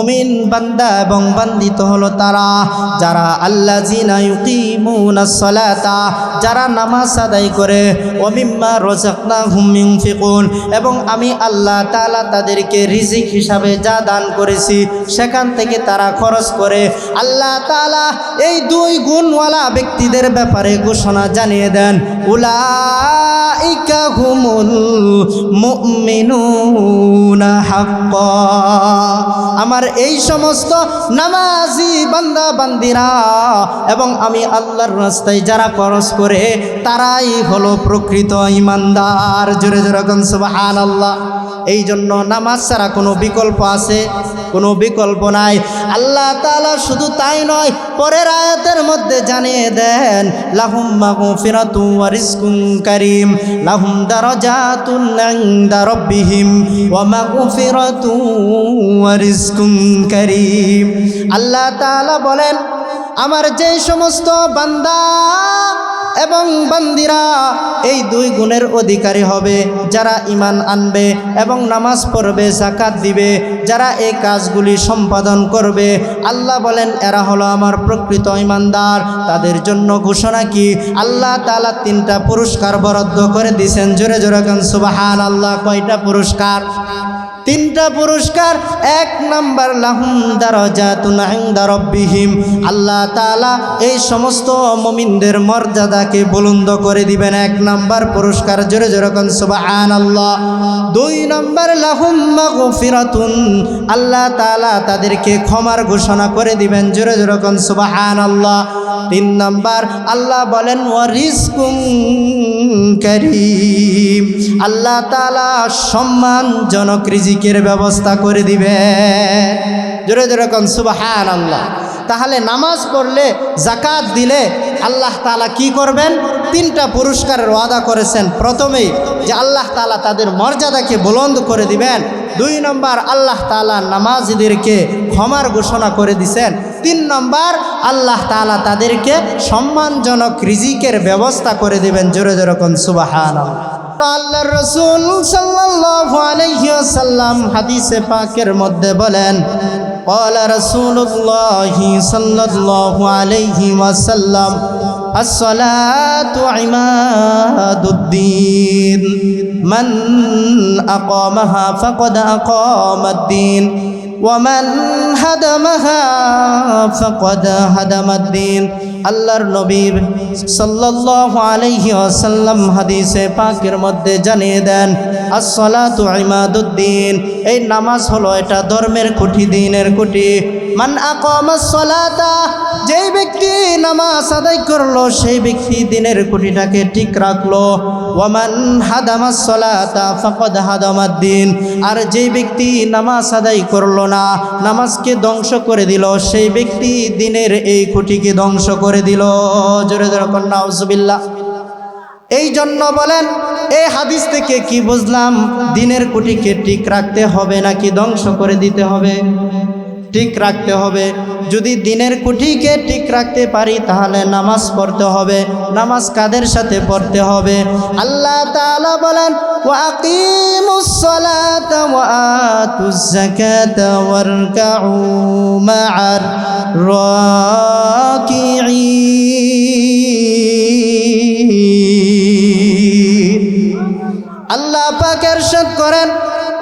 মুমিন বান্দা এবং বান্দিত হলো তারা যারা আল্লাযিনা ইউকিমুনাস সালাতা, যারা নামাজ আদায় করে, ওয়া মিম্মা রাযাকনাহুম ইউনফিকুন, এবং আমি আল্লাহ তাআলা তাদেরকে রিজিক হিসাবে যা দান করেছি সেখান থেকে তারা খরচ করে। আল্লাহ তাআলা এই দুই গুণওয়ালা ব্যক্তিদের ব্যাপারে ঘোষণা জানিয়ে দেন, উলাইকা হুমুল মুমিনুনা হাক্কা। আমার এই সমস্ত নামাজি বান্দা বান্দিরা এবং আমি আল্লাহর রাস্তায় যারা খরচ করে তারাই হলো প্রকৃত ঈমানদার। জোরে জোরে কোন সুবহানাল্লাহ। এই জন্য নামাজ ছাড়া কোনো বিকল্প আছে? কোনো বিকল্প নাই। আল্লাহ তাআলা শুধু তাই নয়, পরের আয়াতের মধ্যে জানিয়ে দেন, লাহুম মাগফিরাতু ওয়া রিজকুন কারীম, লাহুম দারাজাতুন ইনদা রাব্বিহিম ওয়া মাগফিরাতু ওয়া রিজকুন কারীম। আল্লাহ তাআলা বলেন, আমার যে সমস্ত বান্দা এবং বান্দিরা এই দুই গুণের অধিকারী হবে, যারা ঈমান আনবে এবং নামাজ পড়বে, যাকাত দিবে, যারা এই কাজগুলি সম্পাদন করবে, আল্লাহ বলেন এরা হলো আমার প্রকৃত ঈমানদার। তাদের জন্য ঘোষণা কি? আল্লাহ তাআলা 3টা পুরস্কার বরাদ্দ করে দিয়েছেন। জোরে জোরে কান সুবহানাল্লাহ। কয়টা পুরস্কার? 3টা পুরস্কার। 1 নাম্বার, লাহুম দারাজাতুন ইনদা রাব্বিহিম, আল্লাহ তাআলা এই সমস্ত মুমিনদের মর্যাদাকে বুলন্দ করে দিবেন। 1 নাম্বার পুরস্কার। জোরে জোরে কোন সুবহানাল্লাহ। 2 নাম্বার, লাহুম মাগফিরাতুন, আল্লাহ তাআলা তাদেরকে ক্ষমার ঘোষণা করে দিবেন। জোরে জোরে কোন সুবহানাল্লাহ। 3 নাম্বার, আল্লাহ বলেন ওয়া রিজকুন কারীম, আল্লাহ তাআলা সম্মানজনক রিজিকের ব্যবস্থা করে দিবেন। জোরে জোরে কোন সুবহানাল্লাহ। তাহলে নামাজ পড়লে, যাকাত দিলে আল্লাহ তাআলা কি করবেন? 3টা পুরস্কারের ওয়াদা করেছেন। প্রথমেই যে আল্লাহ তাআলা তাদের মর্যাদাকে বুলন্দ করে দিবেন। 2 নম্বর, আল্লাহ তাআলা নামাজীদেরকে ক্ষমার ঘোষণা করে দিয়েছেন। 3 নম্বর, আল্লাহ তাআলা তাদেরকে সম্মানজনক রিজিকের ব্যবস্থা করে দিবেন। জোরে জোরে কোন সুবহানাল্লাহ। আল্লাহর রাসূল সাল্লাল্লাহু আলাইহি ওয়াসাল্লাম হাদিসে পাকের মধ্যে বলেন, ক্বালা রাসূলুল্লাহি সাল্লাল্লাহু আলাইহি ওয়াসাল্লাম, আস-সালাতু ইমাদুদ্দিন, মান আকামাহা ফাকাদ আকামাদ-দ্বীন ওয়া মান হাদামাহা ফাকাদ হাদামাদ-দ্বীন। আল্লাহর নবী সাল্লাল্লাহু আলাইহি ওয়াসাল্লাম হাদিসে পাকের মধ্যে জানিয়ে দেন, আস-সালাতু ইমাদুদ্দিন, এই নামাজ হলো এটা ধর্মের খুঁটি, দ্বীনের খুঁটি। মান আকামাস সালাতা, যেই ব্যক্তি নামাজ আদায় করলো সেই ব্যক্তি দ্বীনের খুঁটিটাকে ঠিক রাখলো। ওয়া মান হাদামাস সালাতা ফাকাদ হাদামাদ-দ্বীন, আর যেই ব্যক্তি নামাজ আদায় করলো না, নামাজকে ধ্বংস করে দিল, সেই ব্যক্তি দ্বীনের এই খুঁটিকে ধ্বংস করে দিল। জোরে জোরে কোন নাউজুবিল্লাহ। এই জন্য বলেন, এই হাদিস থেকে কি বুঝলাম? দ্বীনের খুঁটিকে ঠিক রাখতে হবে নাকি ধ্বংস করে দিতে হবে? ঠিক রাখতে হবে। যদি দ্বীনের খুঁটিকে ঠিক রাখতে পারি তাহলে নামাজ পড়তে হবে। নামাজ কাদের সাথে পড়তে হবে? আল্লাহ তাআলা বলেন, ওয়া আকিমুস সালাতা ওয়া আতুজ যাকাতা ওয়ারকাউ মা'আর রাকিঈন। আল্লাহ পাক ইরশাদ করেন,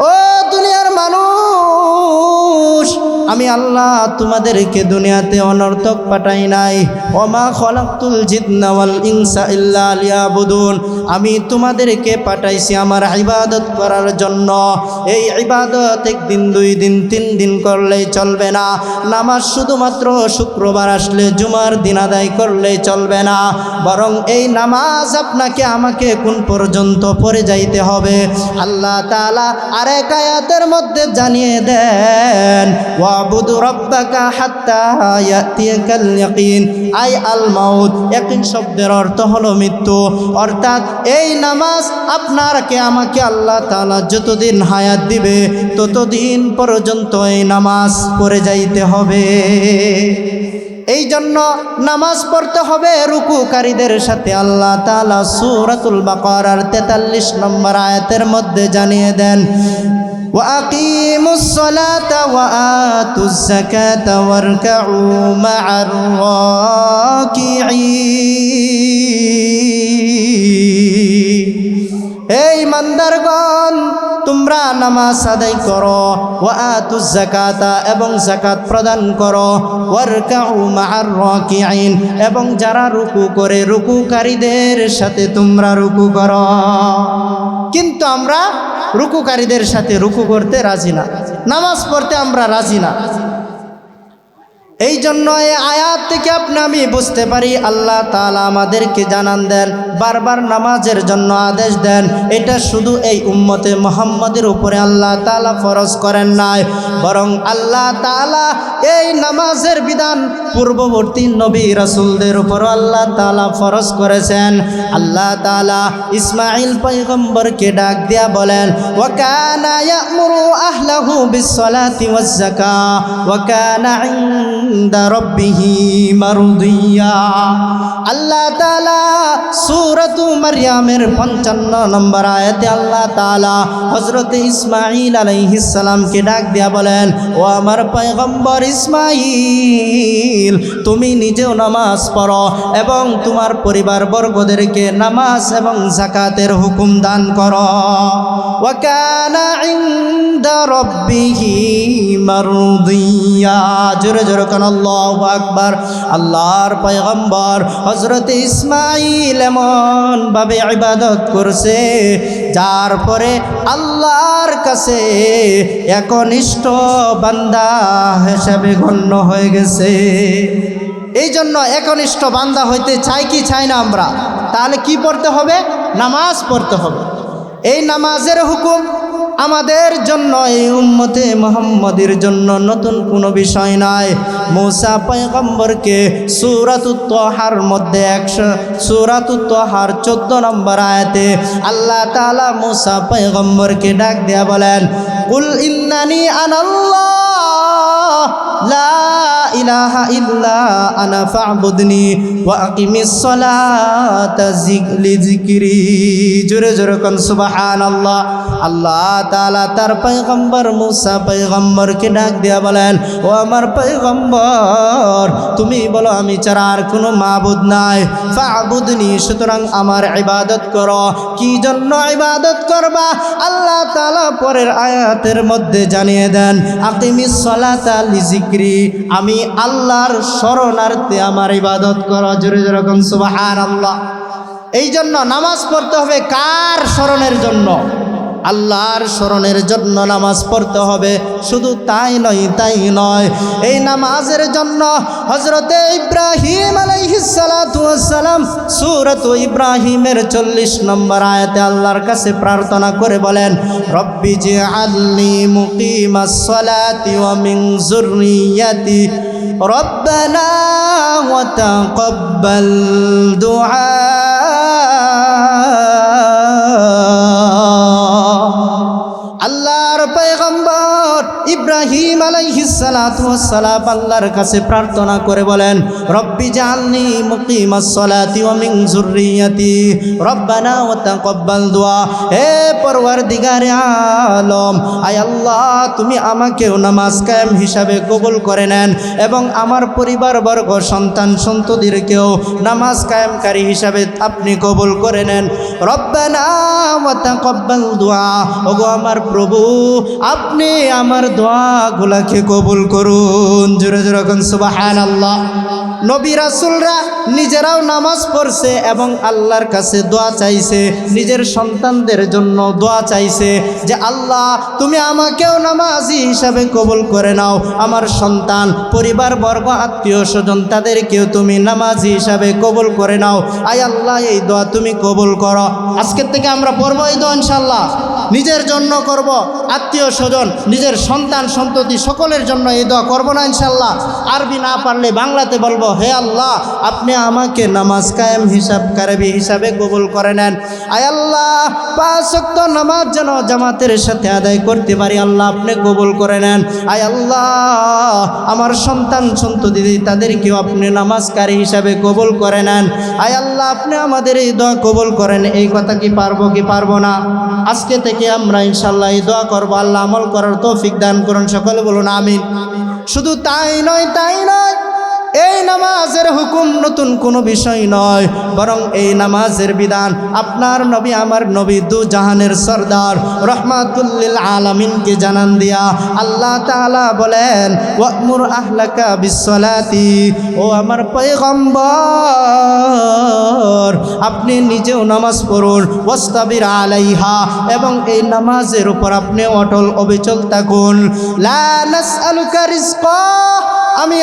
ও দুনিয়ার মানুষ, আমি আল্লাহ তোমাদেরকে দুনিয়াতে অনর্থক পাঠাই নাই। ওমা খলাকতুল জিন্না ওয়াল ইনসা ইল্লা লিয়াবুদুন, আমি তোমাদেরকে পাঠাইছি আমার ইবাদত করার জন্য। এই ইবাদত 1 দিন 2 দিন 3 দিন করলেই চলবে না। নামাজ শুধুমাত্র শুক্রবার আসলে জুমার দিন আদায় করলেই চলবে না, বরং এই নামাজ আপনাকে আমাকে কোন পর্যন্ত পড়ে যাইতে হবে? আল্লাহ তাআলা আরেক আয়াতের মধ্যে জানিয়ে দেন, ওয়াবুদু রাব্বাকা হাত্তা ইয়াতিয়াকাল ইয়াকিন, আই আল মাউত। ইয়াকিন শব্দের অর্থ হলো মৃত্যু। অর্থাৎ এই নামাজ আপনাকে আমাকে আল্লাহ তাআলা যতদিন হায়াত দিবে ততদিন পর্যন্ত এই নামাজ পড়ে যাইতে হবে। এই জন্য নামাজ পড়তে হবে রুকুকারীদের সাথে। আল্লাহ তাআলা সূরাতুল বাকারার 43 নম্বর আয়াতের মধ্যে জানিয়ে দেন, وأقيموا الصلاة وآتوا الزكاة واركعوا مع الراكعين এই ইমানদারগণ তোমরা নামাজ আদায় করো ওয়াতুজ যাকাতা এবং যাকাত প্রদান করো ওয়ারকাউ মা'আর রাকিঈন এবং যারা রুকু করে রুকুকারীদের সাথে তোমরা রুকু করো। কিন্তু আমরা রুকুকারীদের সাথে রুকু করতে রাজি না, নামাজ পড়তে আমরা রাজি না। এই জন্য এই আয়াত থেকে আমি বুঝতে পারি আল্লাহ তাআলা আমাদেরকে জানান দেন, বারবার নামাজের জন্য আদেশ দেন। এটা শুধু এই উম্মতে মুহাম্মাদের উপরে আল্লাহ তাআলা ফরজ করেন নাই, বরং আল্লাহ তাআলা এই নামাজের বিধান পূর্ববর্তী নবী রাসূলদের উপর আল্লাহ তাআলা ফরজ করেছেন। আল্লাহ তাআলা ইসমাঈল পয়গম্বরকে ডাক দিয়া বলেন, ওয়া কানা ইয়া'মুরু আহলাহু বিস-সালাতি ওয়াজ-যাকাহ ওয়া কানা ইনদা রাব্বিহি মারদিয়া। আল্লাহ তাআলা সূরাতু মারইয়ামের 55 নম্বর আয়াতে আল্লাহ তাআলা হযরত ইসমাঈল আলাইহিস সালামকে ডাক দিয়া বলেন, ও আমার পয়গম্বর ইসমাঈল, তুমি নিজেও নামাজ পড়ো এবং তোমার পরিবারবর্গদেরকে নামাজ এবং যাকাতের হুকুম দান করো। ওয়া কানা ইনদা রাব্বিহি মারদিয়া। জোরে জোরে কান আল্লাহু আকবার। আল্লাহর পয়গম্বর হযরত ইসমাঈল এমন ভাবে ইবাদত করছে যার পরে আল্লাহর কাছে একনিষ্ঠ বান্দা হিসেবে গণ্য হয়ে গেছে। এই জন্য একনিষ্ঠ বান্দা হইতে চাই কি চাই না আমরা? তাহলে কি পড়তে হবে? নামাজ পড়তে হবে। এই নামাজের হুকুম আমাদের জন্য, এই উম্মতে মুহাম্মাদের জন্য নতুন কোনো বিষয় নয়। মূসা পয়গম্বরকে সূরাতুত তাহার মধ্যে সূরাতুত তাহার 14 নম্বর আয়াতে আল্লাহ তাআলা মূসা পয়গম্বরকে ডাক দেয়া বলেন, কুল ইন্নানি আনাল্লাহ লা ইলাহা ইল্লা আনা ফা'বুদনি ওয়া আকিমিস সালাতা লিযিকরি। জোরে জোরে কোন সুবহানাল্লাহ। আল্লাহ তাআলা তার পয়গম্বর মূসা পয়গম্বরকে ডাক দিয়া বলেন, ও আমার পয়গম্বর, তুমি বলো আমি ছাড়া আর কোনো মাবুদ নাই, ফা'বুদনি, সুতরাং আমার ইবাদত করো। কি জন্য ইবাদত করবা? আল্লাহ তাআলা পরের আয়াতের মধ্যে জানিয়ে দেন, আকিমিস সালাতা লিযিকরি, আমি আল্লাহর শরণার্থে আমার ইবাদত করো। জোরে জোরে কোন সুবহানাল্লাহ। এই জন্য নামাজ পড়তে হবে কার স্মরণের জন্য? আল্লাহর স্মরণের জন্য নামাজ পড়তে হবে। শুধু তাই নয়, এই নামাজের জন্য হযরতে ইব্রাহিম আলাইহিস সালাতু ওয়াস সালাম সূরাতু ইব্রাহিমের 40 নম্বর আয়াতে আল্লাহর কাছে প্রার্থনা করে বলেন, রব্বি জিআলনি মুকিমাস সালাতি ওয়া মিন যুররিয়াতি রব্বানা ওয়া তাকাব্বাল দুআ। আল্লাহর পয়গম্বর ইব্রাহিম আলাইহিস সালাতু ওয়াস সালাম আল্লাহর কাছে প্রার্থনা করে বলেন, রব্বি জাআলনি মুকিমাস সালাতি ওয়া মিন যুররিয়াতি রব্বানা ওয়া তাকাব্বাল দুআ। হে পরওয়ারদিগারে আলম, আয় আল্লাহ, তুমি আমাকেও নামাজ কায়েম হিসাবে কবুল করে নেন এবং আমার পরিবারবর্গ সন্তান সন্ততিদেরকেও নামাজ কায়েমকারী হিসাবে আপনি কবুল করে নেন। রব্বানা ওয়া তাকাব্বাল দুআ। ওগো আমার প্রভু, আপনি আমার দোয়াগুলোকে কবুল করুন। জোরে জোরে কোন সুবহানাল্লাহ। নবী রাসূলরা নিজেরাও নামাজ পড়ছে এবং আল্লাহর কাছে দোয়া চাইছে, নিজের সন্তানদের জন্য দোয়া চাইছে যে আল্লাহ, তুমি আমাকেও নামাজি হিসাবে কবুল করে নাও, আমার সন্তান পরিবারবর্গ আত্মীয় স্বজন তাদেরকেও তুমি নামাজি হিসাবে কবুল করে নাও। আয় আল্লাহ, এই দোয়া তুমি কবুল করো। আজকের থেকে আমরা পড়বো এই দোয়া ইনশাআল্লাহ। নিজের জন্য করব, আত্মীয় স্বজন, নিজের সন্তান সন্ততি সকলের জন্য জন্য এই দোয়া করবো না ইনশাল্লাহ? আরবি না পারলে বাংলাতে বলবো, হে আল্লাহ আপনি আমাকে নামাজ কায়েম হিসাবকারী হিসাবে কবুল করে নেন। আয় আল্লাহ 5 ওয়াক্ত নামাজ যেন জামাতের সাথে আদায় করতে পারি, আল্লাহ আপনি কবুল করে নেন। আয় আল্লাহ আমার সন্তান সন্ততি তাদেরকেও আপনি নামাজকারী হিসাবে কবুল করে নেন। আয় আল্লাহ আপনি আমাদের এই দোয়া কবুল করেন। এই কথা কি পারবো কি পারবো না? আজকে থেকে আমরা ইনশাল্লাহ এই দোয়া করবো। আল্লাহ আমল করার তৌফিক দান করুন, সকলে বলুন আমিন। শুধু তাই নয়, এই নামাজের হুকুম নতুন কোনো বিষয় নয়, বরং এই নামাজের বিধান আপনার নবী আমার নবী দু জাহানের সরদার রহমাতুল লিল আলামিনকে জানান দিয়া আল্লাহ তাআলা বলেন, ওয়া'মুর আহলাকা বিসসালাতি, ও আমার পয়গম্বর আপনি নিজেও নামাজ পড়ুন, ওয়াস্তাবির আলাইহা, এবং এই নামাজের উপর আপনি অটল অবিচল থাকুন। লা নাসআলুকা রিজকা, আমি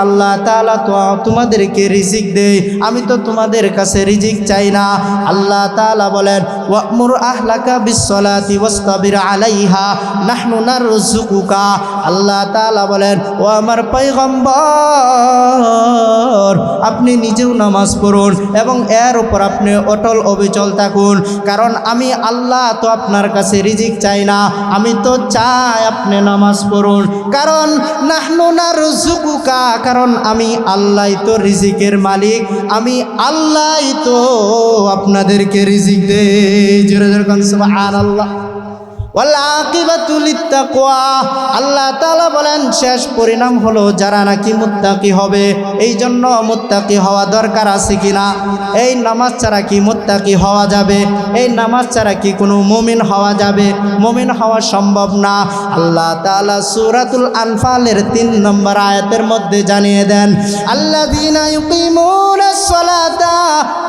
আল্লাহ তাআলা তো তোমাদেরকে রিজিক দেই, আমি তো তোমাদের কাছে রিজিক চাই না। আল্লাহ তাআলা বলেন, ওয়া'মুর আহলাকা বিসসালাতি ওয়াস্তাবির আলাইহা নাহনু নারযুকুকা। আল্লাহ তাআলা বলেন, ও আমার পয়গম্বর আপনি নিজেও নামাজ পড়ুন এবং এর উপর আপনি অটল অবিচল থাকুন, কারণ আমি আল্লাহ তো আপনার কাছে রিজিক চাই না, আমি তো চাই আপনি নামাজ পড়ুন। কারণ নাহনু নারযুকুকা, কারণ আমি আল্লাহই তো রিজিকের মালিক, আমি আল্লাহই তো আপনাদেরকে রিজিক দেই। জোরে জোরে কোন সুবহানাল্লাহ। ওয়াল আকিবাতু লিত্তাকওয়া, আল্লাহ তাআলা বলেন শেষ পরিণাম হলো যারা নাকি মুত্তাকি হবে। এই জন্য মুত্তাকি হওয়া দরকার আছে কিনা? এই নামাজ ছাড়া কি মুত্তাকি হওয়া যাবে? এই নামাজ ছাড়া কি কোনো মুমিন হওয়া যাবে? মুমিন হওয়া সম্ভব না। আল্লাহ তাআলা সূরাতুল আনফালের 3 নম্বর আয়াতের মধ্যে জানিয়ে দেন, আল্লাযীনা ইউকিমুনাস সালাতা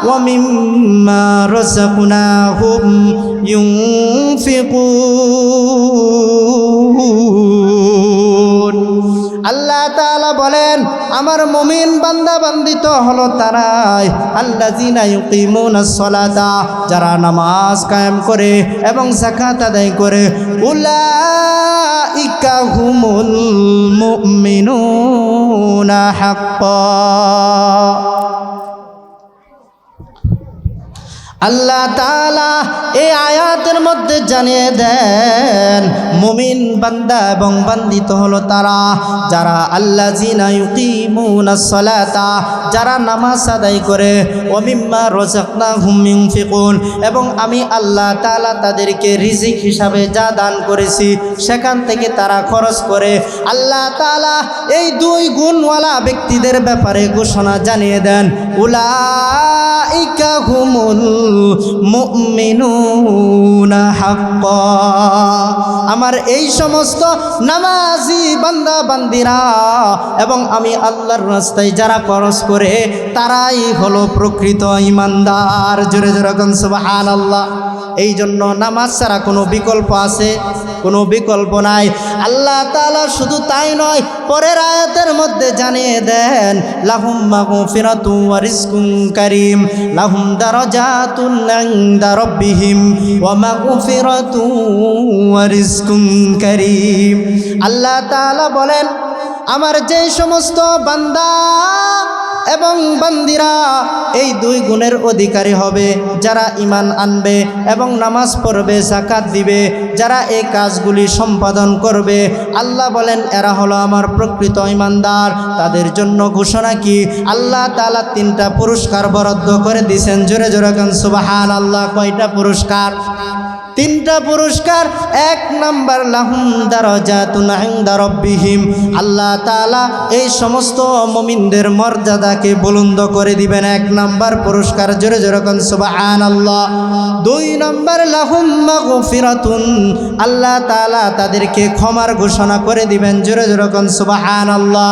ওয়া মিম্মা রাযাকনাহুম ইউনফিকুন। আল্লাহ তাআলা বলেন আমার মুমিন বান্দা বান্দি তো হলো তারাই, আল্লাযীনা ইউকিমুনাস সালাতা, যারা নামাজ কায়েম করে এবং যাকাত আদায় করে, উলাইকা হুমুল মুমিনুনা হাক্কা। আল্লাহ তাআলা এই আয়াতের মধ্যে জানিয়ে দেন মুমিন বান্দা এবং বান্দিত হলো তারা যারা আল্লাযীনা ইউকিমুনাস সালাতা, যারা নামাজ আদায় করে, ওয়া মিম্মা রাযাকনাহুম ইউনফিকুন, এবং আমি আল্লাহ তাআলা তাদেরকে রিজিক হিসাবে যা দান করেছি সেখান থেকে তারা খরচ করে। আল্লাহ তাআলা এই 2 গুণওয়ালা ব্যক্তিদের ব্যাপারে ঘোষণা জানিয়ে দেন, উলাইকা হুমুল মুমিনুনা হাক্কা। আমার এই সমস্ত নামাজি বান্দা বান্দিরা এবং আমি আল্লাহর রাস্তায় যারা খরচ করে তারাই হলো প্রকৃত ঈমানদার। জোরে জোরে কোন সুবহানাল্লাহ। এই জন্য নামাজ ছাড়া কোনো বিকল্প আছে? কোনো বিকল্প নাই। আল্লাহ তাআলা শুধু তাই নয়, পরের আয়াতের মধ্যে জানিয়ে দেন, লাহুম মাগফিরাতুন ওয়া রিজকুন কারীম, লাহুম দারাজাতুন ইনদা রাব্বিহিম ওয়া মাগফিরাতুন ওয়া রিজকুন কারীম। আল্লাহ তাআলা বলেন আমার যে সমস্ত বান্দা এবং বান্দিরা এই 2 গুণের অধিকারী হবে, যারা ঈমান আনবে এবং নামাজ পড়বে, যাকাত দিবে, যারা এই কাজগুলি সম্পাদন করবে, আল্লাহ বলেন এরা হলো আমার প্রকৃত ঈমানদার। তাদের জন্য ঘোষণা কি? আল্লাহ তাআলা 3টা পুরস্কার বরাদ্দ করে দিয়েছেন। জোরে জোরে কোন সুবহানাল্লাহ। কয়টা পুরস্কার? 3টা পুরস্কার। 1 নাম্বার লাহুম দারাজাতুন ইনদা রাব্বিহিম, আল্লাহ তাআলা এই সমস্ত মুমিনদের মর্যাদাকে বুলন্দ করে দিবেন। 1 নাম্বার পুরস্কার। জোরে জোরে কোন সুবহানাল্লাহ। 2 নাম্বার লাহুম মাগফিরাতুন, আল্লাহ তাআলা তাদেরকে ক্ষমার ঘোষণা করে দিবেন। জোরে জোরে কোন সুবহানাল্লাহ।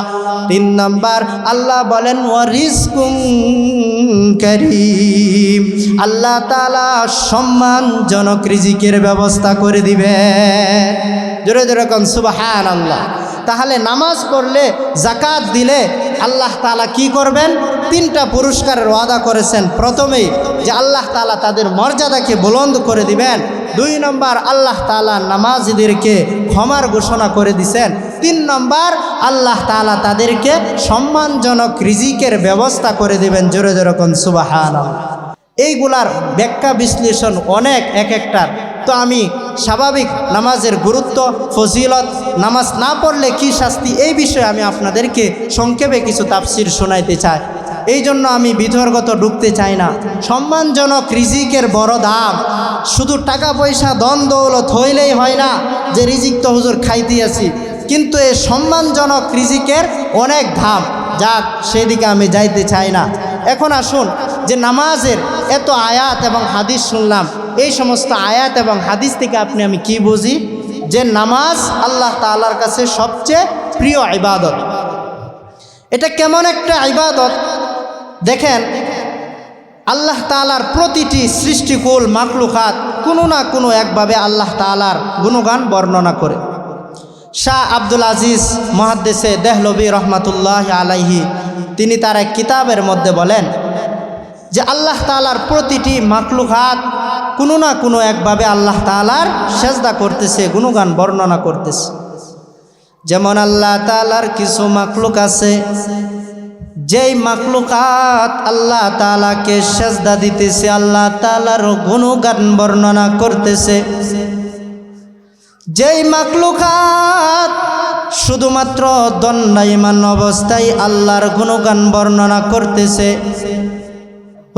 3 নাম্বার আল্লাহ বলেন ওয়া রিজকুন কারীম, আল্লাহ তাআলা সম্মানজনক রিজিকের ব্যবস্থা করে দিবেন। জোরে জোরে কোন সুবহানাল্লাহ। তাহলে নামাজ পড়লে, যাকাত দিলে আল্লাহ তাআলা কি করবেন? 3টা পুরস্কারের ওয়াদা করেছেন। প্রথমেই যে আল্লাহ তাআলা তাদের মর্যাদাকে বুলন্দ করে দিবেন, 2 নম্বর আল্লাহ তাআলা নামাজীদেরকে ক্ষমার ঘোষণা করে দিয়েছেন। 3 নম্বর আল্লাহ তাআলা তাদেরকে সম্মানজনক রিজিকের ব্যবস্থা করে দিবেন। জোরে জোরে কোন সুবহানাল্লাহ। এইগুলার ব্যাখ্যা বিশ্লেষণ অনেক এক একটার। তো আমি স্বাভাবিক নামাজের গুরুত্ব, ফজিলত, নামাজ না পড়লে কি শাস্তি, এই বিষয়ে আমি আপনাদেরকে সংক্ষেপে কিছু তাফসির শোনাইতে চাই। এই জন্য আমি বিতর্কত ঢুকতে চাই না। সম্মানজনক রিজিকের বড় দাম। শুধু টাকা পয়সা ধন দৌলত হইলেই হয় না যে রিজিক তো হুজুর খাইতে আছি, কিন্তু এই সম্মানজনক রিজিকের অনেক দাম। যাক, সেদিকে আমি যাইতে চাই না। এখন আসুন যে নামাজের এত আয়াত এবং হাদিস শুনলাম, এই সমস্ত আয়াত এবং হাদিস থেকে আমি কি বুঝি? যে নামাজ আল্লাহ তাআলার কাছে সবচেয়ে প্রিয় ইবাদত। এটা কেমন একটা ইবাদত দেখেন, আল্লাহ তাআলার প্রতিটি সৃষ্টিকুল মাখলুকাত কোনো না কোনো একভাবে আল্লাহ তাআলার গুণগান বর্ণনা করে। শাহ আব্দুল আজিজ মুহাদ্দিসে দেহলভী রহমাতুল্লাহ আলাইহি তিনি তার এক কিতাবের মধ্যে বলেন যে আল্লাহ তাআলার প্রতিটি মাখলুকাত কোনো না কোনো একভাবে আল্লাহ তাআলার সেজদা করতেছে, গুণগান বর্ণনা করতেছে। যেমন আল্লাহ তাআলার কিছু মাখলুক আছে যেই মাখলুকাত আল্লাহ তাআলাকে সেজদা দিতেছে, আল্লাহ তাআলার গুণগান বর্ণনা করতেছে। যেই মাখলুকাত শুধুমাত্র দণ্ডায়মান অবস্থায় আল্লাহর গুণগান বর্ণনা করতেছে,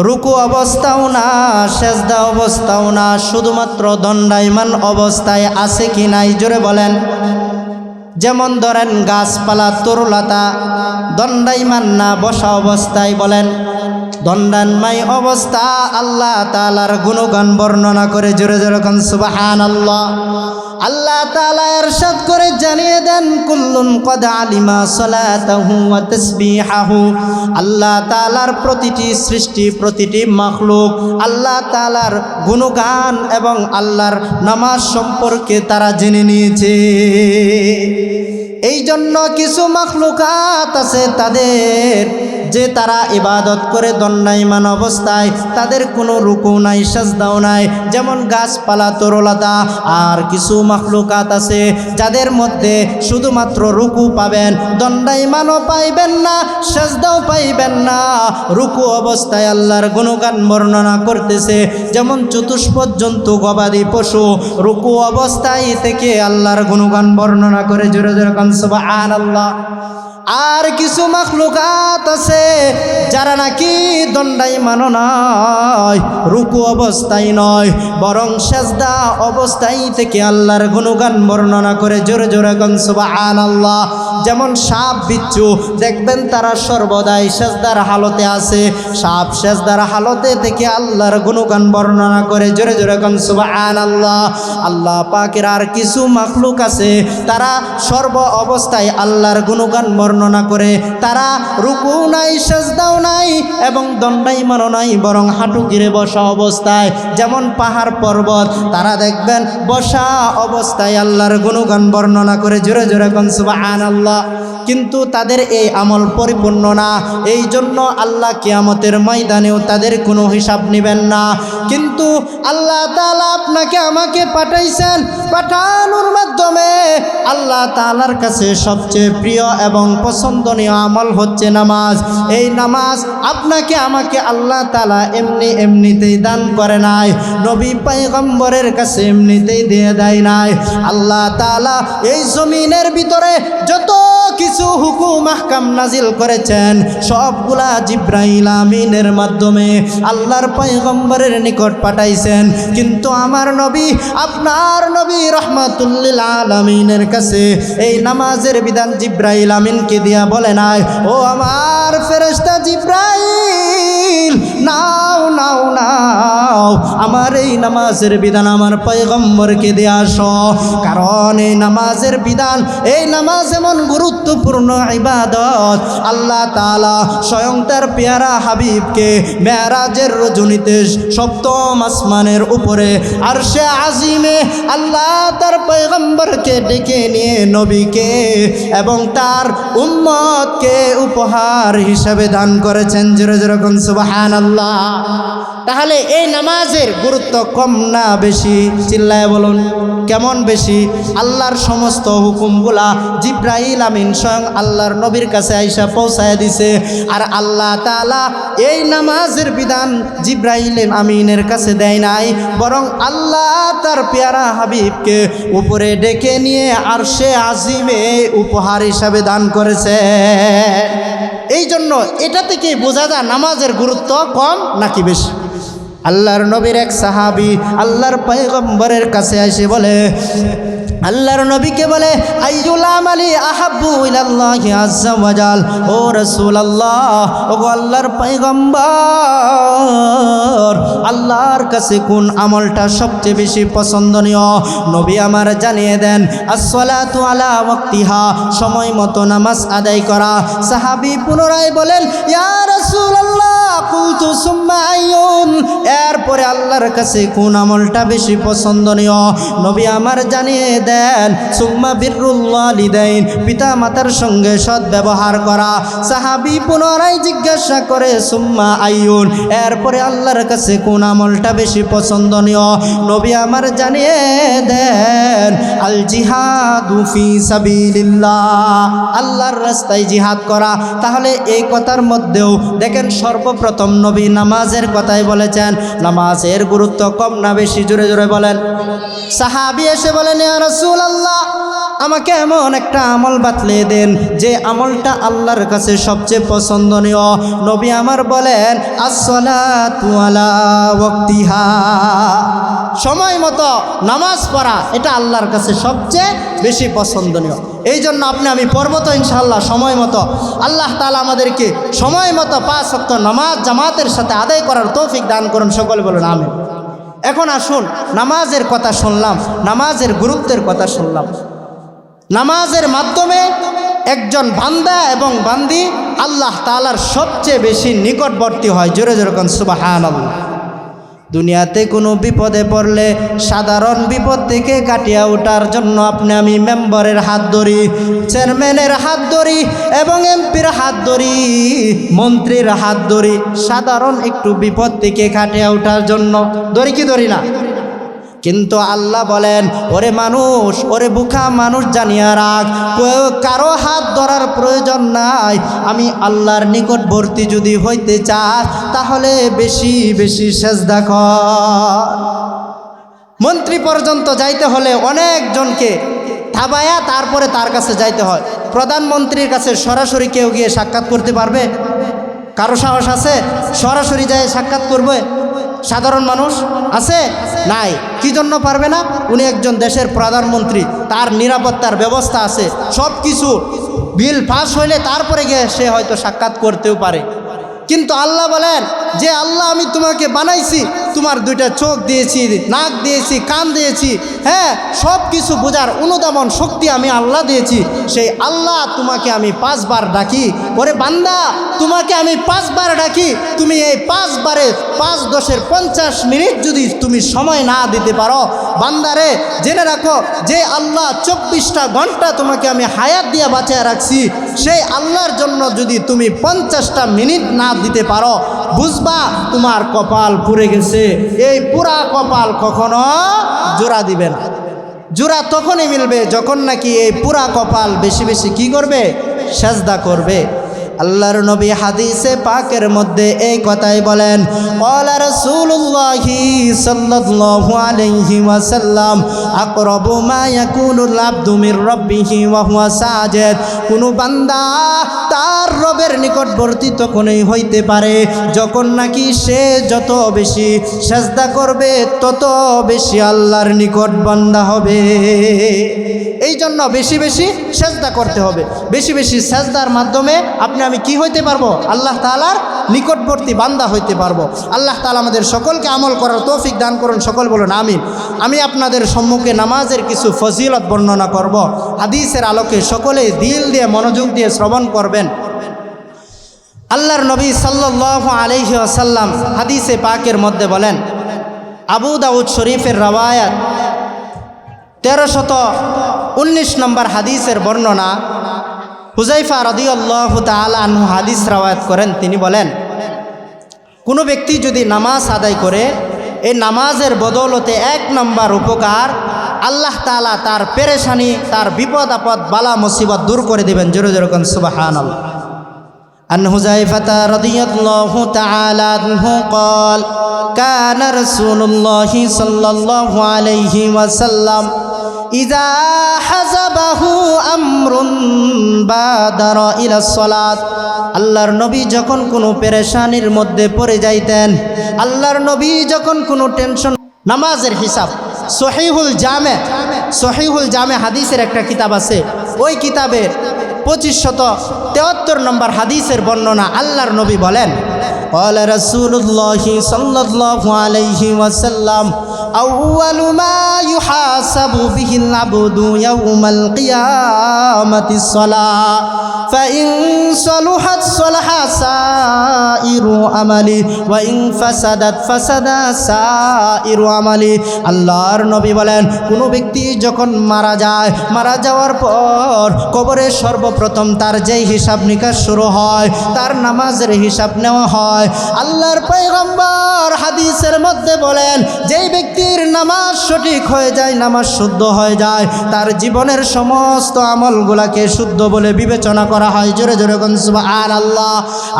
রুকু অবস্থাও না, সেজদা অবস্থাও না, শুধুমাত্র দণ্ডায়মান অবস্থায় আছে কি নাই জোরে বলেন। যেমন ধরেন গাছপালা তরুলতা দণ্ডায়মান না, বসা অবস্থায় বলেন দণ্ডায়মান অবস্থা আল্লাহ তাআলার গুণগান বর্ণনা করে। জোরে জোরে কোন সুবহানাল্লাহ। আল্লাহ তাআলা ইরশাদ করে জানিয়ে দেন কুল্লুন কদ আলিমা সালাতাহু ওয়া তাসবিহাহু। আল্লাহ তাআলার প্রতিটি সৃষ্টি, প্রতিটি মাখলুক আল্লাহ তাআলার গুণগান এবং আল্লাহর নামাজ সম্পর্কে তারা জেনে নিয়েছে। এই জন্য কিছু মাখলুকাত আছে তাদের যে তারা ইবাদত করে দণ্ডায়মান অবস্থায়, তাদের কোনো রুকু নাই, সাজদাও নাই, যেমন গাছপালা তরুলতা। আর কিছু মাখলুকাত আছে যাদের মধ্যে শুধুমাত্র রুকু পাবেন, দণ্ডায়মানও পাইবেন না, সাজদাও পাইবেন না, রুকু অবস্থায় আল্লাহর গুণগান বর্ণনা করতেছে। যেমন চতুষ্পদ জন্তু, গবাদি পশু রুকু অবস্থায় থেকে আল্লাহর গুণগান বর্ণনা করে। জোরে জোরে কান সুবহানাল্লাহ। আর কিছু মাখলুকাত আছে যারা নাকি দণ্ডায়মান নয়, রুকু অবস্থায় নয়, বরং সেজদা অবস্থায় থেকে আল্লাহর গুণগান বর্ণনা করে। জোরে জোরে কোন সুবহানাল্লাহ। যেমন সাপ বিচ্ছু দেখবেন তারা সর্বদাই সেজদার হালতে আছে, সাপ সেজদার হালতে থেকে আল্লাহর গুণগান বর্ণনা করে। জোরে জোরে কোন সুবহানাল্লাহ। আল্লাহ পাকের আর কিছু মাখলুক আছে তারা সর্ব অবস্থায় আল্লাহর গুণগান বর্ণনা করে। তারা রুকু নাই, সেজদাও নাই এবং দণ্ডায়মানও নাই, বরং হাঁটু গিরে বসা অবস্থায়। যেমন পাহাড় পর্বত তারা দেখবেন বসা অবস্থায় আল্লাহর গুণগান বর্ণনা করে। জোরে জোরে কোন সুবহানাল্লাহ। কিন্তু তাদের এই আমল পরিপূর্ণ না, এই জন্য আল্লাহ কিয়ামতের ময়দানেও তাদের কোনো হিসাব নেবেন না। কিন্তু আল্লাহ তাআলা আপনাকে আমাকে পাঠাইছেন, পাঠানোর মাধ্যমে আল্লাহ তাআলার কাছে সবচেয়ে প্রিয় এবং পছন্দনীয় আমল হচ্ছে নামাজ। এই নামাজ আপনাকে আমাকে আল্লাহ তাআলা এমনিতেই দান করে নাই, নবী পয়গম্বরের কাছে এমনিতেই দিয়ে দেয় নাই। আল্লাহ তাআলা এই জমিনের ভিতরে যত কিছু হুকুম আহকাম নাজিল করেছেন সবগুলা জিব্রাইল আমিনের মাধ্যমে আল্লাহর পয়গম্বরের নিকট পাঠাইছেন। কিন্তু আমার নবী, আপনার নবী রহমাতুল্লিল আলামিনের কাছে এই নামাজের বিধান জিব্রাইল আমিনকে দিয়া বলে নাই, ও আমার ফেরেশতা জিব্রাইল নাও নাও নাও আমার এই নামাজের বিধান আমার পয়গম্বরকে দিয়ে আসো। কারণ এই নামাজের বিধান, এই নামাজ এমন গুরুত্বপূর্ণ ইবাদত, আল্লাহ তাআলা স্বয়ং তার পেয়ারা হাবিবকে মেরাজের রজনীতে সপ্তম আসমানের উপরে আরশে আজিমে আল্লাহ তার পয়গম্বরকে ডেকে নিয়ে নবীকে এবং তার উম্মতকে উপহার হিসাবে দান করেছেন। জোরে জোরে কোন সুবহানাল্লাহ। তাহলে এই নামাজের গুরুত্ব কম না বেশি? চিল্লায় বলুন, কেমন বেশি? আল্লাহর সমস্ত হুকুমগুলা জিব্রাইল আমিন স্বয়ং আল্লাহর নবীর কাছে আইসা পৌঁছায় দিছে। আর আল্লাহ তাআলা এই নামাজের বিধান জিব্রাইল আমিনের কাছে দেয় নাই, বরং আল্লাহ তার পেয়ারা হাবিবকে উপরে ডেকে নিয়ে আরশে আজিমে উপহার হিসাবে দান করেছে। এই জন্য এটা থেকে বোঝা যায় নামাজের গুরুত্ব কম নাকি বেশি। আল্লাহর নবীর এক সাহাবী আল্লাহর পয়গম্বরের কাছে এসে বলে, আল্লাহর নবীকে বলে, আইয়ুল আমালি আহাব্বু ইলাল্লাহি আযজা ওয়া জাল। ও রাসূলুল্লাহ, ও আল্লাহর পয়গম্বর, আল্লাহর কাছে কোন আমলটা সবচেয়ে বেশি পছন্দনীয়? নবী আমার জানিয়ে দেন, আসসালাতু আলা ওয়াক্তিহা, সময় মতো নামাজ আদায় করা। সাহাবী পুনরায় বলেন, ইয়া রাসূলুল্লাহ, কুলতু সুম্মা আইয়ুন, এরপরে আল্লাহর কাছে কোন আমলটা বেশি পছন্দনীয়? নবী আমার জানিয়ে দেন, সুম্মা বিররুল ওয়ালিদাইন, পিতা মাতার সঙ্গে সৎ ব্যবহার করা। সাহাবী পুনরায় জিজ্ঞাসা করে, সুম্মা আইয়ুন, এরপরে আল্লাহর কাছে কোন আমলটা বেশি পছন্দনীয়? নবী আমার জানিয়ে দেন, আল জিহাদু ফি সাবিলিল্লাহ, আল্লাহর রাস্তায় জিহাদ করা। তাহলে এই কথার মধ্যেও দেখেন সর্বপ্রথম নবী নামাজের কথাই বলেছেন। নামাজের গুরুত্ব কম না বেশি? জোরে জোরে বলেন। সাহাবী এসে বলেন, ইয়া রাসূলুল্লাহ, আমাকে এমন একটা আমল বাতলে দেন যে আমলটা আল্লাহর কাছে সবচেয়ে পছন্দনীয়। নবী আমার বলেন, আসসালাতু আলা ওয়াক্তিহা, সময় মতো নামাজ পড়া, এটা আল্লাহর কাছে সবচেয়ে বেশি পছন্দনীয়। এই জন্য আপনি আমি পড়ব তো ইনশাআল্লাহ সময় মতো। আল্লাহ তাআলা আমাদেরকে সময় মতো 5 ওয়াক্ত নামাজ জামাতের সাথে আদায় করার তৌফিক দান করুন, সকলে বলুন আমিন। এখন আসুন, নামাজের কথা শুনলাম, নামাজের গুরুত্বের কথা শুনলাম। নামাজের মাধ্যমে একজন বান্দা এবং বান্দি আল্লাহ তাআলার সবচেয়ে বেশি নিকটবর্তী হয়। জোরে জোরে কোন সুবহানাল্লাহ। দুনিয়াতে কোনো বিপদে পড়লে সাধারণ বিপদ থেকে কাটিয়ে ওঠার জন্য আপনি আমি মেম্বারের হাত ধরি, চেয়ারম্যানের হাত ধরি এবং এমপির হাত ধরি, মন্ত্রীর হাত ধরি, সাধারণ একটু বিপদ থেকে কাটিয়ে ওঠার জন্য ধরি কি ধরি না? কিন্তু আল্লাহ বলেন, ওরে মানুষ, ওরে বুকা মানুষ, জানিয়া রাখ, কারো হাত ধরার প্রয়োজন নাই। আমি আল্লাহর নিকটবর্তী যদি হইতে চাস তাহলে বেশি বেশি সেজদা কর। মন্ত্রী পর্যন্ত যাইতে হলে অনেকজনকে থাবায়া তারপরে তার কাছে যাইতে হয়। প্রধানমন্ত্রীর কাছে সরাসরি কেউ গিয়ে সাক্ষাৎ করতে পারবে? কারো সাহস আছে সরাসরি যায় সাক্ষাৎ করবে? সাধারণ মানুষ আছে? নাই। কি জন্য পারবে না? উনি একজন দেশের প্রধানমন্ত্রী, তার নিরাপত্তার ব্যবস্থা আছে, সব কিছু বিল পাস হইলে তারপরে গিয়ে সে হয়তো সাক্ষাৎ করতেও পারে। কিন্তু আল্লাহ বলেন যে আল্লাহ আমি তোমাকে বানাইছি, তোমার 2টা চোখ দিয়েছি, নাক দিয়েছি, কান দিয়েছি, হ্যাঁ, সব কিছু বোঝার অনুধাবন শক্তি আমি আল্লাহ দিয়েছি। সেই আল্লাহ তোমাকে আমি 5 বার ডাকি, ওরে বান্দা তোমাকে আমি 5 বার ডাকি, তুমি এই 5 বারে 5 10 50 মিনিট যদি তুমি সময় না দিতে পারো, বান্দারে জেনে রাখো যে আল্লাহ 24টা ঘন্টা তোমাকে আমি হায়াত দিয়ে বাঁচিয়ে রাখছি, সেই আল্লাহর জন্য যদি তুমি 50টা মিনিট না দিতে পারো, বুঝবা তোমার কপাল পুড়ে গেছে। এই পুরা কপাল কখনো জোড়া দিবে না। জোড়া তখনই মিলবে যখন নাকি এই পুরা কপাল বেশি বেশি কি করবে? সেজদা করবে। আল্লাহর নবী হাদিসে পাকের মধ্যে এই কথাই বলেন, ক্বালা রাসূলুল্লাহি সাল্লাল্লাহু আলাইহি ওয়াসাল্লাম, আকরাবু মা ইয়াকুনুল আবদু মির রাব্বিহি ওয়া হুয়া সাজিদ। কোন বান্দা তার রবের নিকটবর্তী তখনই হইতে পারে যখন নাকি সে যত বেশি সেজদা করবে তত বেশি আল্লাহর নিকট বান্দা হবে। এই জন্য বেশি বেশি সেজদা করতে হবে। বেশি বেশি সেজদার মাধ্যমে আপনি আমি কি হইতে পারবো? আল্লাহ তাআলার নিকটবর্তী বান্দা হইতে পারবো। আল্লাহ তাআলা আমাদের সকলকে আমল করার তৌফিক দান করুন, সকল বলুন আমিন। আমি আপনাদের সম্মুখে নামাজের কিছু ফজিলত বর্ণনা করব, হাদিসের আলোকে সকলে দিল দিয়ে মনোযোগ দিয়ে শ্রবণ করবেন। আল্লাহর নবী সাল্লাল্লাহু আলাইহি ওয়াসাল্লাম হাদিসে পাকের মধ্যে বলেন, আবু দাউদ শরীফের রওয়ায়াত 1319 নম্বর হাদিসের বর্ণনা, হুযায়ফা রাদিয়াল্লাহু তাআলা আনহু হাদিস রওয়ায়াত করেন। তিনি বলেন, কোনো ব্যক্তি যদি নামাজ আদায় করে, এই নামাজের বদৌলতে 1 নম্বর উপকার, আল্লাহ তাআলা তার পেরেশানি, তার বিপদ আপদ, বালা মুসিবত দূর করে দিবেন। জোরে জোরে কোন সুবহানাল্লাহ। আন হুযায়ফা রাদিয়াল্লাহু তাআলা আনহু قال كان رسول الله صلى الله عليه وسلم إذا حزبه أمر بادر إلى الصلاة। আল্লাহর নবী যখন কোনো পেরেশানির মধ্যে পড়ে যাইতেন, আল্লাহর নবী যখন কোনো টেনশন, নামাজের হিসাব সহিহুল জামে হাদিসের একটা কিতাব আছে, ওই কিতাবের 2573 নম্বর হাদিসের বর্ণনা। আল্লাহর নবী বলেন, قال رسول الله صلى الله عليه وسلم أول ما يحاسب به العبد يوم القيامة الصلاة فإن صلحت صلح سائر عمله وإن فسدت فسد سائر عمله। আল্লাহর নবী বলেন, কোনো ব্যক্তি যখন মারা যায়, মারা যাওয়ার পর কবরে সর্বপ্রথম তার যেই হিসাব নিকাশ শুরু হয়, তার নামাজের হিসাব নেওয়া হয়। আল্লাহর পয়গম্বর হাদিসের মধ্যে বলেন, যেই ব্যক্তির নামাজ সঠিক হয়ে যায়, নামাজ শুদ্ধ হয়ে যায়, তার জীবনের সমস্ত আমলগুলাকে শুদ্ধ বলে বিবেচনা করা হয়। জোরে জোরে কোন সুবহানাল্লাহ।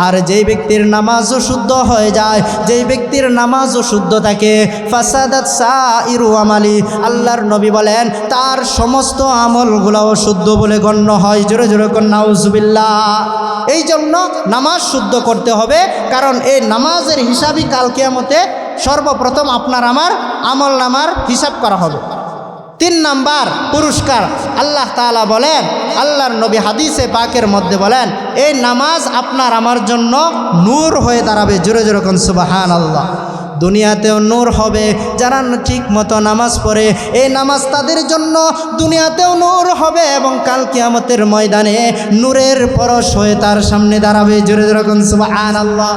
আর যেই ব্যক্তির নামাজও শুদ্ধ হয়ে যায়, যেই ব্যক্তির নামাজও শুদ্ধ থাকে, ফাসাদাত সাইরু আমালি, আল্লাহর নবী বলেন তার সমস্ত আমলগুলাও শুদ্ধ বলে গণ্য হয়। জোরে জোরে কোন নাউজুবিল্লাহ। এই জন্য নামাজ শুদ্ধ করতে হবে, কারণ এই নামাজের হিসাবই কাল কিয়ামতে সর্বপ্রথম আপনার আমার আমল নামার হিসাব করা হবে। 3 নাম্বার পুরস্কার, আল্লাহ তাআলা বলেন, আল্লাহর নবী হাদিসে পাকের মধ্যে বলেন, এই নামাজ আপনার আমার জন্য নূর হয়ে দাঁড়াবে। জোরে জোরে কোন সুবহানাল্লাহ। দুনিয়াতেও নূর হবে, যারা ঠিক মতো নামাজ পড়ে, এই নামাজ তাদের জন্য দুনিয়াতেও নূর হবে এবং কাল কিয়ামতের ময়দানে নূরের পরশ হয়ে তার সামনে দাঁড়াবে। জোরে জোরে কোন সুবহানাল্লাহ।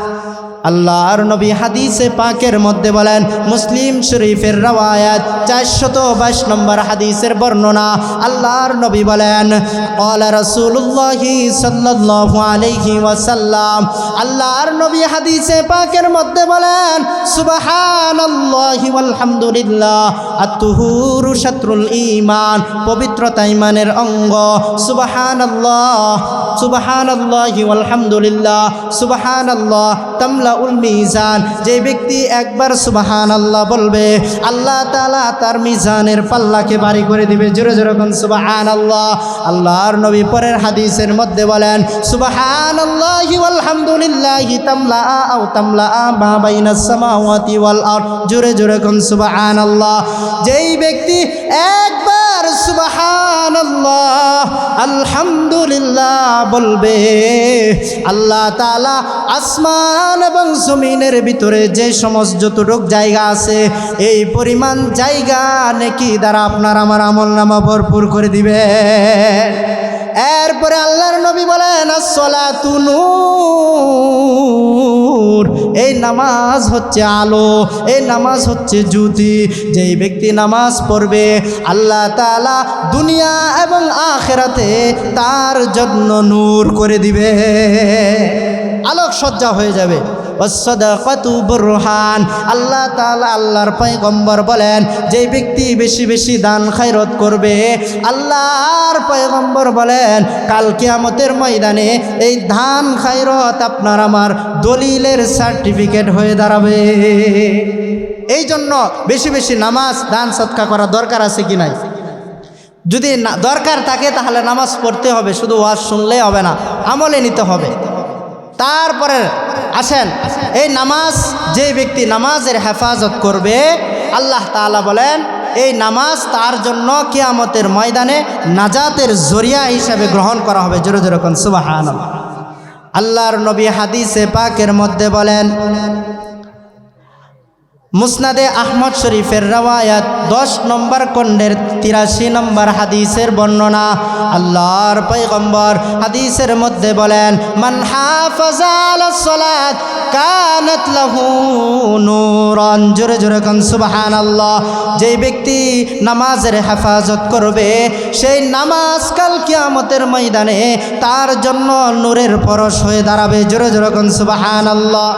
আল্লাহর নবী হাদিসে পাকের মধ্যে বলেন, মুসলিম শরীফের রওয়ায়াত 422 নম্বর হাদিসের বর্ণনা। আল্লাহর নবী বলেন, ক্বালা রাসূলুল্লাহি সাল্লাল্লাহু আলাইহি ওয়াসাল্লাম, আল্লাহর নবী হাদিসে পাকের মধ্যে বলেন, সুবহানাল্লাহি ওয়ালহামদুলিল্লাহ আত-তুহুরু শাতরুল ঈমান, পবিত্রতা ঈমানের অঙ্গ। সুবহানাল্লাহ, সুবহানাল্লাহি ওয়ালহামদুলিল্লাহ, সুবহানাল্লাহ তামলাউল মিজান। যে ব্যক্তি একবার সুবহানাল্লাহ বলবে, আল্লাহ তাআলা তার মিজানের পাল্লাকে ভারী করে দিবে। জোরে জোরে কোন সুবহানাল্লাহ। আল্লাহর নবী পরের হাদিসের মধ্যে বলেন, সুবহানাল্লাহি ওয়ালহামদুলিল্লাহি তামলা আও তামলা মা বাইনাস সামাওয়াতি ওয়াল আরদ। জোরে জোরে কোন সুবহানাল্লাহ। যেই ব্যক্তি একবার সুবহানাল্লাহ আলহামদুলিল্লাহ বলবে, আল্লাহ তাআলা আসমান এবং জমিনের ভিতরে যে সমস্ত যতটুক জায়গা আছে, এই পরিমাণ জায়গা নেকি দ্বারা আপনার আমার আমলনামা ভরপুর করে দিবে। এরপরে আল্লাহর নবী বলেন, আসসালাতু নূর, এই নামাজ হচ্ছে আলো, এই নামাজ হচ্ছে জ্যোতি। যেই ব্যক্তি নামাজ পড়বে, আল্লাহ তাআলা দুনিয়া এবং আখিরাতে তার জন্য নূর করে দিবে, আলোক সজ্জা হয়ে যাবে। ওয়াসসাদাকাতু বুরহান, আল্লাহ তাআলা আল্লাহর পয়গম্বর বলেন, যেই ব্যক্তি বেশি বেশি দান খায়রাত করবে, আল্লাহর পয়গম্বর বলেন কাল কিয়ামতের ময়দানে এই দান খায়রাত আপনার আমার দলিলের সার্টিফিকেট হয়ে দাঁড়াবে। এই জন্য বেশি বেশি নামাজ দান সদকা করা দরকার আছে কি নাই? যদি দরকার থাকে তাহলে নামাজ পড়তে হবে, শুধু ওয়াজ শুনলেই হবে না, আমলে নিতে হবে। তারপরে আসেন, এই নামাজ, যে ব্যক্তি নামাজের হেফাজত করবে, আল্লাহ তাআলা বলেন এই নামাজ তার জন্য কিয়ামতের ময়দানে নাজাতের জরিয়া হিসাবে গ্রহণ করা হবে। জোরে জোরে কোন সুবহানাল্লাহ। আল্লাহর নবী হাদিসে পাকের মধ্যে বলেন, মুসনাদে আহমদ শরীফের রওয়ায়াত 10 নম্বর খণ্ডের 83 নম্বর হাদিসের বর্ণনা। আল্লাহর পয়গম্বর হাদিসের মধ্যে বলেন, মান হাফাজা আলাস সালাত কানাত লাহু নূরান। জোরে জোরে কোন সুবহানাল্লাহ। যেই ব্যক্তি নামাজের হেফাজত করবে, সেই নামাজ কাল কিয়ামতের ময়দানে তার জন্য নূরের পরশ হয়ে দাঁড়াবে। জোরে জোরে কোন সুবহানাল্লাহ।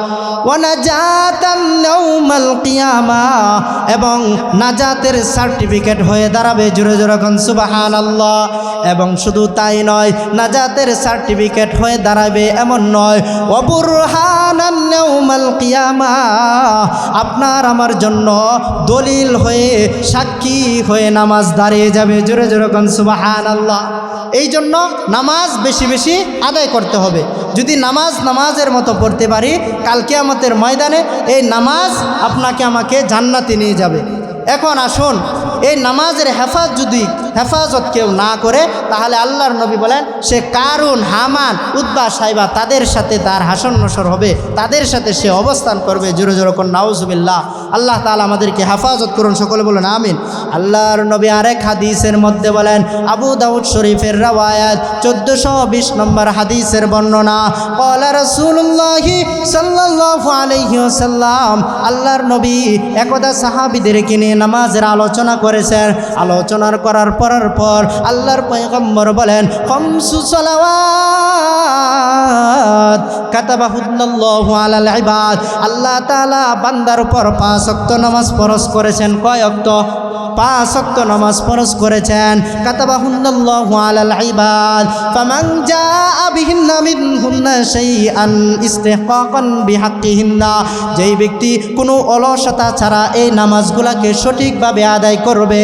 ওয়া নাজাতান ইয়াউমাল কিয়ামা, এবং নাজাতের সার্টিফিকেট হয়ে দাঁড়াবে। জোরে জোরে কোন সুবহানাল্লাহ। এবং শুধু তাই নয়, নাজাতের সার্টিফিকেট হয়ে দাঁড়াবে এমন নয়, ওয়া বুরহানান ইয়াউমাল কিয়ামা, আপনার আমার জন্য দলিল হয়ে, সাক্ষী হয়ে নামাজ দাঁড়িয়ে যাবে। জোরে জোরে কোন সুবহানাল্লাহ। এই জন্য নামাজ বেশি বেশি আদায় করতে হবে। যদি নামাজের মতো পড়তে পারি, কাল কিয়ামতের ময়দানে এই নামাজ আপনাকে আমাকে জান্নাতে নিয়ে যাবে। এখন আসুন, এই নামাজের হেফাজত কেউ না করে, তাহলে আল্লাহর নবী বলেন সে কারুন, হামান, উতবা, সাইবা তাদের সাথে তার হাসন নসর হবে, তাদের সাথে সে অবস্থান করবে। জোরে জোরে কোন নাউজুবিল্লাহ। আল্লাহ তাআলা আমাদেরকে হেফাজত করুন, সকলে বলেন আমিন। আল্লাহর নবী আরেক হাদিসের মধ্যে বলেন, আবু দাউদ শরীফের রওয়ায়াত 1420 নম্বর হাদিসের বর্ণনা। ক্বালা রাসূলুল্লাহি সাল্লাল্লাহু আলাইহি ওয়াসাল্লাম, আল্লাহর নবী একদা সাহাবীদেরকে নিয়ে নামাজের আলোচনা করেছেন। আলোচনার করার পর আল্লাহর পয়গম্বর বলেন, খামসু সালাওয়াত কাতাবাহুল্লাহু আলাল ইবাদ। আল্লাহ তাআলা বান্দার উপর 5 ওয়াক্ত নামাজ ফরজ করেছেন। কয় ওয়াক্ত? 5 ওয়াক্ত নামাজ ফরজ করেছেন। কাতাবাহুল্লাহু আলাল ইবাদ ফামান জাআ বিহিন্না মিনহুন্না শাইআন ইস্তিহকাকান বিহাক্কিহিন্না। যেই ব্যক্তি কোনো অলসতা ছাড়া এই নামাজগুলোকে সঠিকভাবে আদায় করবে,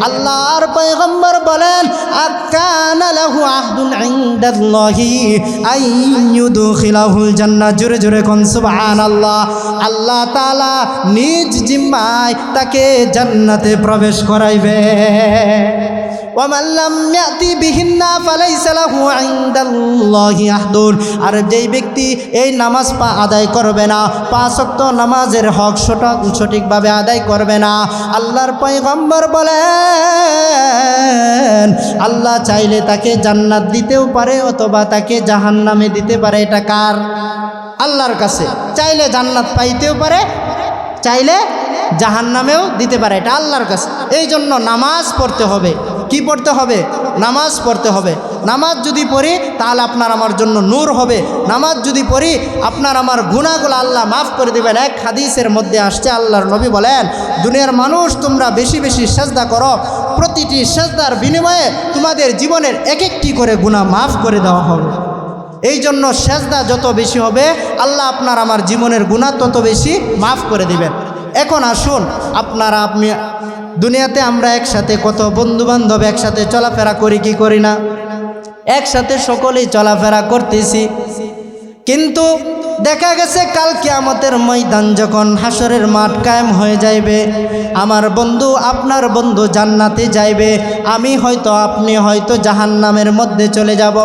আল্লাহর পয়গম্বর বলেন, আকানা লাহু আহদুন ইনদাল্লাহি আইয়ুদখিলাহুল জান্নাহ। জোরে জোরে কোন সুবহানাল্লাহ। আল্লাহ তাআলা নিজ জিম্মায় তাকে জান্নাতে প্রবেশ করাইবে। ওয়ামান লাম ইয়াতি বিহিন্না ফালাইসা লাহু ইনদাল্লাহি আহদুন। আর যেই ব্যক্তি এই নামাজ আদায় করবে না, 5 ওয়াক্ত নামাজের হক সঠিকভাবে আদায় করবে না, আল্লাহর পয়গম্বর বলেন আল্লাহ চাইলে তাকে জান্নাত দিতেও পারে, অথবা তাকে জাহান্নামে দিতে পারে। এটা কার? আল্লাহর কাছে। চাইলে জান্নাত পাইতেও পারে, চাইলে জাহান্নামেও দিতে পারে। এটা আল্লাহর কাছে। এই জন্য নামাজ পড়তে হবে। কি পড়তে হবে? নামাজ পড়তে হবে। নামাজ যদি পড়ি তাহলে আপনার আমার জন্য নূর হবে। নামাজ যদি পড়ি আপনার আমার গুনাহগুলো আল্লাহ মাফ করে দেবেন। এক হাদিসের মধ্যে আসছে, আল্লাহর নবী বলেন, দুনিয়ার মানুষ তোমরা বেশি বেশি সেজদা করো, প্রতিটি সেজদার বিনিময়ে তোমাদের জীবনের এক একটি করে গুনাহ মাফ করে দেওয়া হবে। এই জন্য সেজদা যত বেশি হবে, আল্লাহ আপনার আমার জীবনের গুনাহ তত বেশি মাফ করে দিবেন। এখন আসুন, আপনি দুনিয়াতে আমরা একসাথে কত বন্ধুবান্ধব একসাথে চলাফেরা করি কি করি না? একসাথে সকলেই চলাফেরা করতেছি, কিন্তু দেখা গেছে কাল কিয়ামতের ময়দান যখন হাসরের মাঠ কায়েম হয়ে যাইবে, আমার বন্ধু আপনার বন্ধু জান্নাতে যাইবে, আমি হয়তো আপনি হয়তো জাহান্নামের মধ্যে চলে যাব।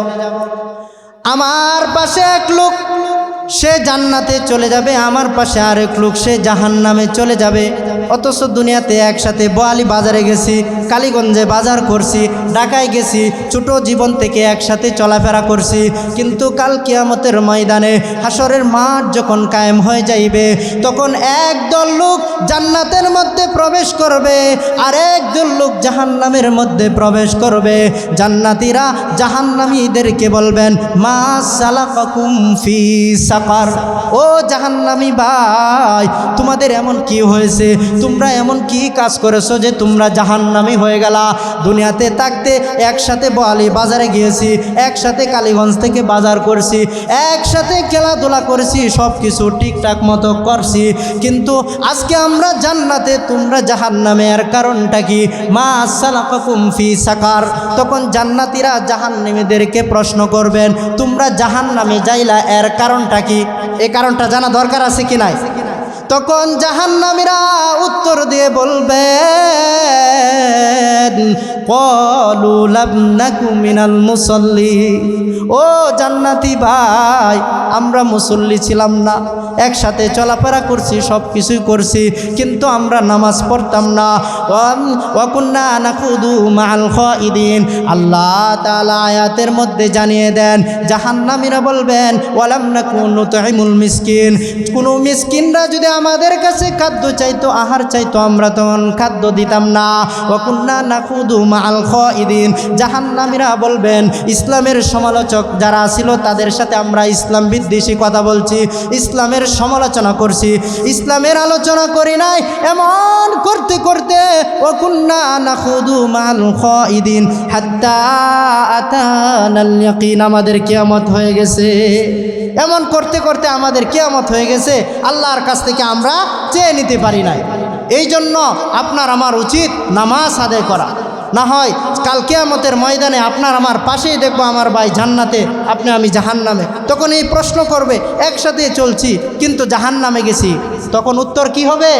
আমার পাশে এক লোক সে জান্নাতে চলে যাবে, আমার পাশে আরেক লোক সে জাহান্নামে চলে যাবে। অথচ দুনিয়াতে একসাথে বোয়ালি বাজারে গেছি, কালীগঞ্জে বাজার করছি, ঢাকায় গেছি, ছোট জীবন থেকে একসাথে চলাফেরা করছি, কিন্তু কাল কিয়ামতের ময়দানে হাসরের মাঠ যখন কায়েম হয়ে যাইবে, তখন একদল লোক জান্নাতের মধ্যে প্রবেশ করবে, আর একদল লোক জাহান্নামের মধ্যে প্রবেশ করবে। জান্নাতীরা জাহান্নামীদেরকে বলবেন, মা সালাকাকুম ফি সাকার। ও জাহান্নামী ভাই, তোমাদের এমন কি হয়েছে? তোমরা এমন কি কাজ করেছো যে তোমরা জাহান্নামী হয়ে গেলা? দুনিয়াতে থাকতে একসাথে বোয়ালি বাজারে গিয়েছি, একসাথে কালীগঞ্জ থেকে বাজার করছি, একসাথে খেলাধুলা করেছি, সব কিছু ঠিকঠাক মতো করছি, কিন্তু আজকে আমরা জান্নাতে, তোমরা জাহান্নামে। এর কারণটা কি? মা সালাকাকুম ফি সাকার। তখন জান্নাতীরা জাহান্নামীদেরকে প্রশ্ন করবেন, তোমরা জাহান্নামে যাইলা, এর কারণটা কি? এই কারণটা জানা দরকার আছে কি নাই? তখন জাহান্নামীরা উত্তর দিয়ে বলবে, ক্বালু লাম নাকু মিনাল মুসাল্লি। ও জান্নাতি ভাই, আমরা মুসল্লি ছিলাম না, একসাথে চলাফেরা করছি, সব কিছুই করছি, কিন্তু আমরা নামাজ পড়তাম না। ওয়া কুন্না নাকুদু মাআল খাইদিন। আল্লাহ তাআলা আয়াতের মধ্যে জানিয়ে দেন, জাহান্নামীরা বলবেন, ওয়ালাম নাকু নুতঈমুল মিসকিন। কোনো মিসকিনরা যদি আমাদের কাছে খাদ্য চাইতো, আহার চাইতো, আমরা তখন খাদ্য দিতাম না। ওয়া কুন্না নাকুদু মাআল খাইদিন। জাহান্নামীরা বলবেন, ইসলামের সমালোচক যারা ছিল তাদের সাথে আমরা ইসলাম বিদ্বেষী কথা বলছি, ইসলামের সমালোচনা করছি, ইসলামের আলোচনা করি নাই। এমন করতে করতে ওয়া কুন্না নাখুদু মাল খাইদিন হাত্তা আতানাল ইয়াকিন, আমাদের কিয়ামত হয়ে গেছে। এমন করতে করতে আমাদের কিয়ামত হয়ে গেছে, আল্লাহর কাছ থেকে আমরা চেয়ে নিতে পারি নাই। এই জন্য আপনার আমার উচিত নামাজ আদায় করা। না হয় কাল কিয়ামতের ময়দানে আপনার আমার পাশেই দেখবো আমার ভাই জান্নাতে, আপনি আমি জাহান্নামে। তখন এই প্রশ্ন করবে, একসাথে চলছি কিন্তু জাহান্নামে গেছি। তখন উত্তর কি হবে?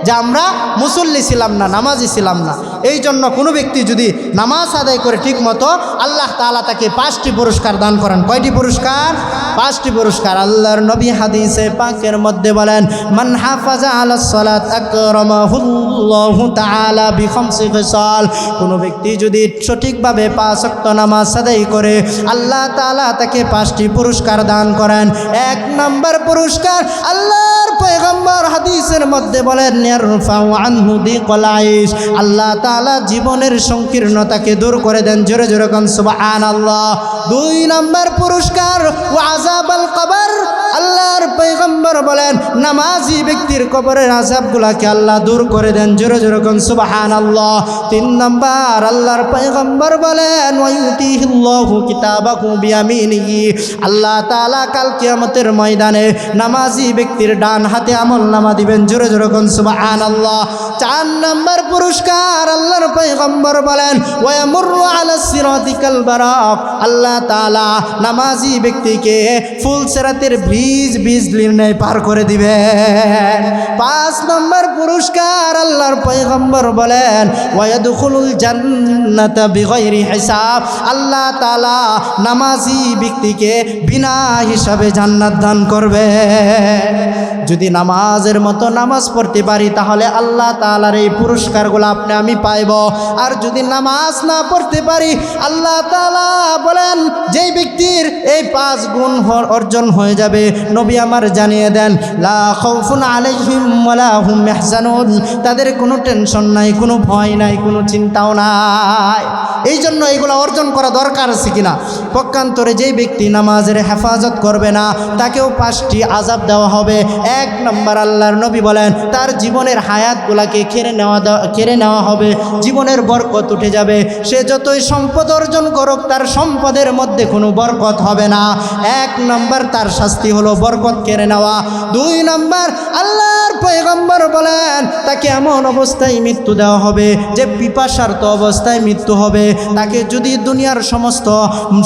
যে আমরা মুসল্লি ছিলাম না, নামাজি ছিলাম না। এই জন্য কোনো ব্যক্তি যদি নামাজ আদায় করে ঠিক মতো, আল্লাহ তাআলা তাকে 5টি পুরস্কার দান করেন। কয়টি পুরস্কার? 5টি পুরস্কার। আল্লাহর নবী হাদিসে পাকের মধ্যে বলেন, মান হাফাজা আলাস সালাত আকরামাহুল্লাহু তাআলা বিখামসি খিসাল। কোনো ব্যক্তি যদি সঠিকভাবে 5 ওয়াক্ত নামাজ আদায় করে, আল্লাহ তাআলা তাকে 5টি পুরস্কার দান করেন। 1 নম্বর পুরস্কার, আল্লাহর পয়গম্বর হাদিসের মধ্যে বলেন, ইয়ারফাউ আনহু দিকাল আইশ। আল্লাহ তাআলা জীবনের সংকীর্ণতাকে দূর করে দেন। জোরে জোরে কোন সুবহানাল্লাহ। 2 নম্বর পুরস্কার, ওয়া আযাবাল কবর। আল্লাহর পয়গম্বর বলেন, নামাজি ব্যক্তির কবরের আযাবগুলোকে আল্লাহ দূর করে দেন। জোরে জোরে কোন সুবহানাল্লাহ। 3 নম্বর, আল্লাহর পয়গম্বর বলেন, ওয়া ইউতিহিল্লাহু কিতাবাহু বিয়ামিনিহি। আল্লাহ তাআলা কাল কিয়ামতের ময়দানে নামাজি ব্যক্তির ডান হাতে আমলনামা দিবেন। জোরে জোরে কোন সুবহানাল্লাহ। 4 নম্বর পুরস্কার, আল্লাহর পয়গম্বর বলেন, ওয়া ইয়ামুরু আলাস সিরাতি কাল বারাক। আল্লাহ তাআলা নামাজি ব্যক্তিকে ফুল সিরাতের ব্রিজ বিজলির ন্যায় পার করে দিবেন। 5 নম্বর পুরস্কার, আল্লাহর পয়গম্বর বলেন, ওয়া ইয়াদখুলুল জান্নাতা বিগাইরি হিসাব। আল্লাহ তাআলা নামাজি ব্যক্তিকে বিনা হিসাবে জান্নাত দান করবে। যদি নামাজের মতো নামাজ পড়তে পারি, তাহলে আল্লাহ তাআলার এই পুরস্কারগুলো আপনি আমি পাইব। আর যদি নামাজ না পড়তে পারি, আল্লাহ তাআলা বলেন, যেই ব্যক্তির এই 5 গুণ অর্জন হয়ে যাবে, নবী আমার জানিয়ে দেন, লা খাউফুন আলাইহিম ওয়ালা হুম ইয়াহজানুন। তাদের কোনো টেনশন নাই, কোনো ভয় নাই, কোনো চিন্তাও নাই। এই জন্য এগুলো অর্জন করা দরকার আছে কিনা। পক্ষান্তরে যেই ব্যক্তি নামাজের হেফাজত করবে না, তাকেও 5টি আযাব দেওয়া হবে। 1 নম্বর, আল্লাহর নবী বলেন, তার জীবনের হায়াতগুলাকে কেড়ে নেওয়া হবে, জীবনের বরকত উঠে যাবে। সে যতই সম্পদ অর্জন করুক, তার সম্পদের মধ্যে কোনো বরকত হবে না। 1 নম্বর, তার শাস্তি হলো বরকত কেড়ে নেওয়া। 2 নম্বর, আল্লাহর পয়গম্বর বলেন, তাকে এমন অবস্থায় মৃত্যু দেওয়া হবে যে পিপাসার্ত অবস্থায় মৃত্যু হবে। তাকে যদি দুনিয়ার সমস্ত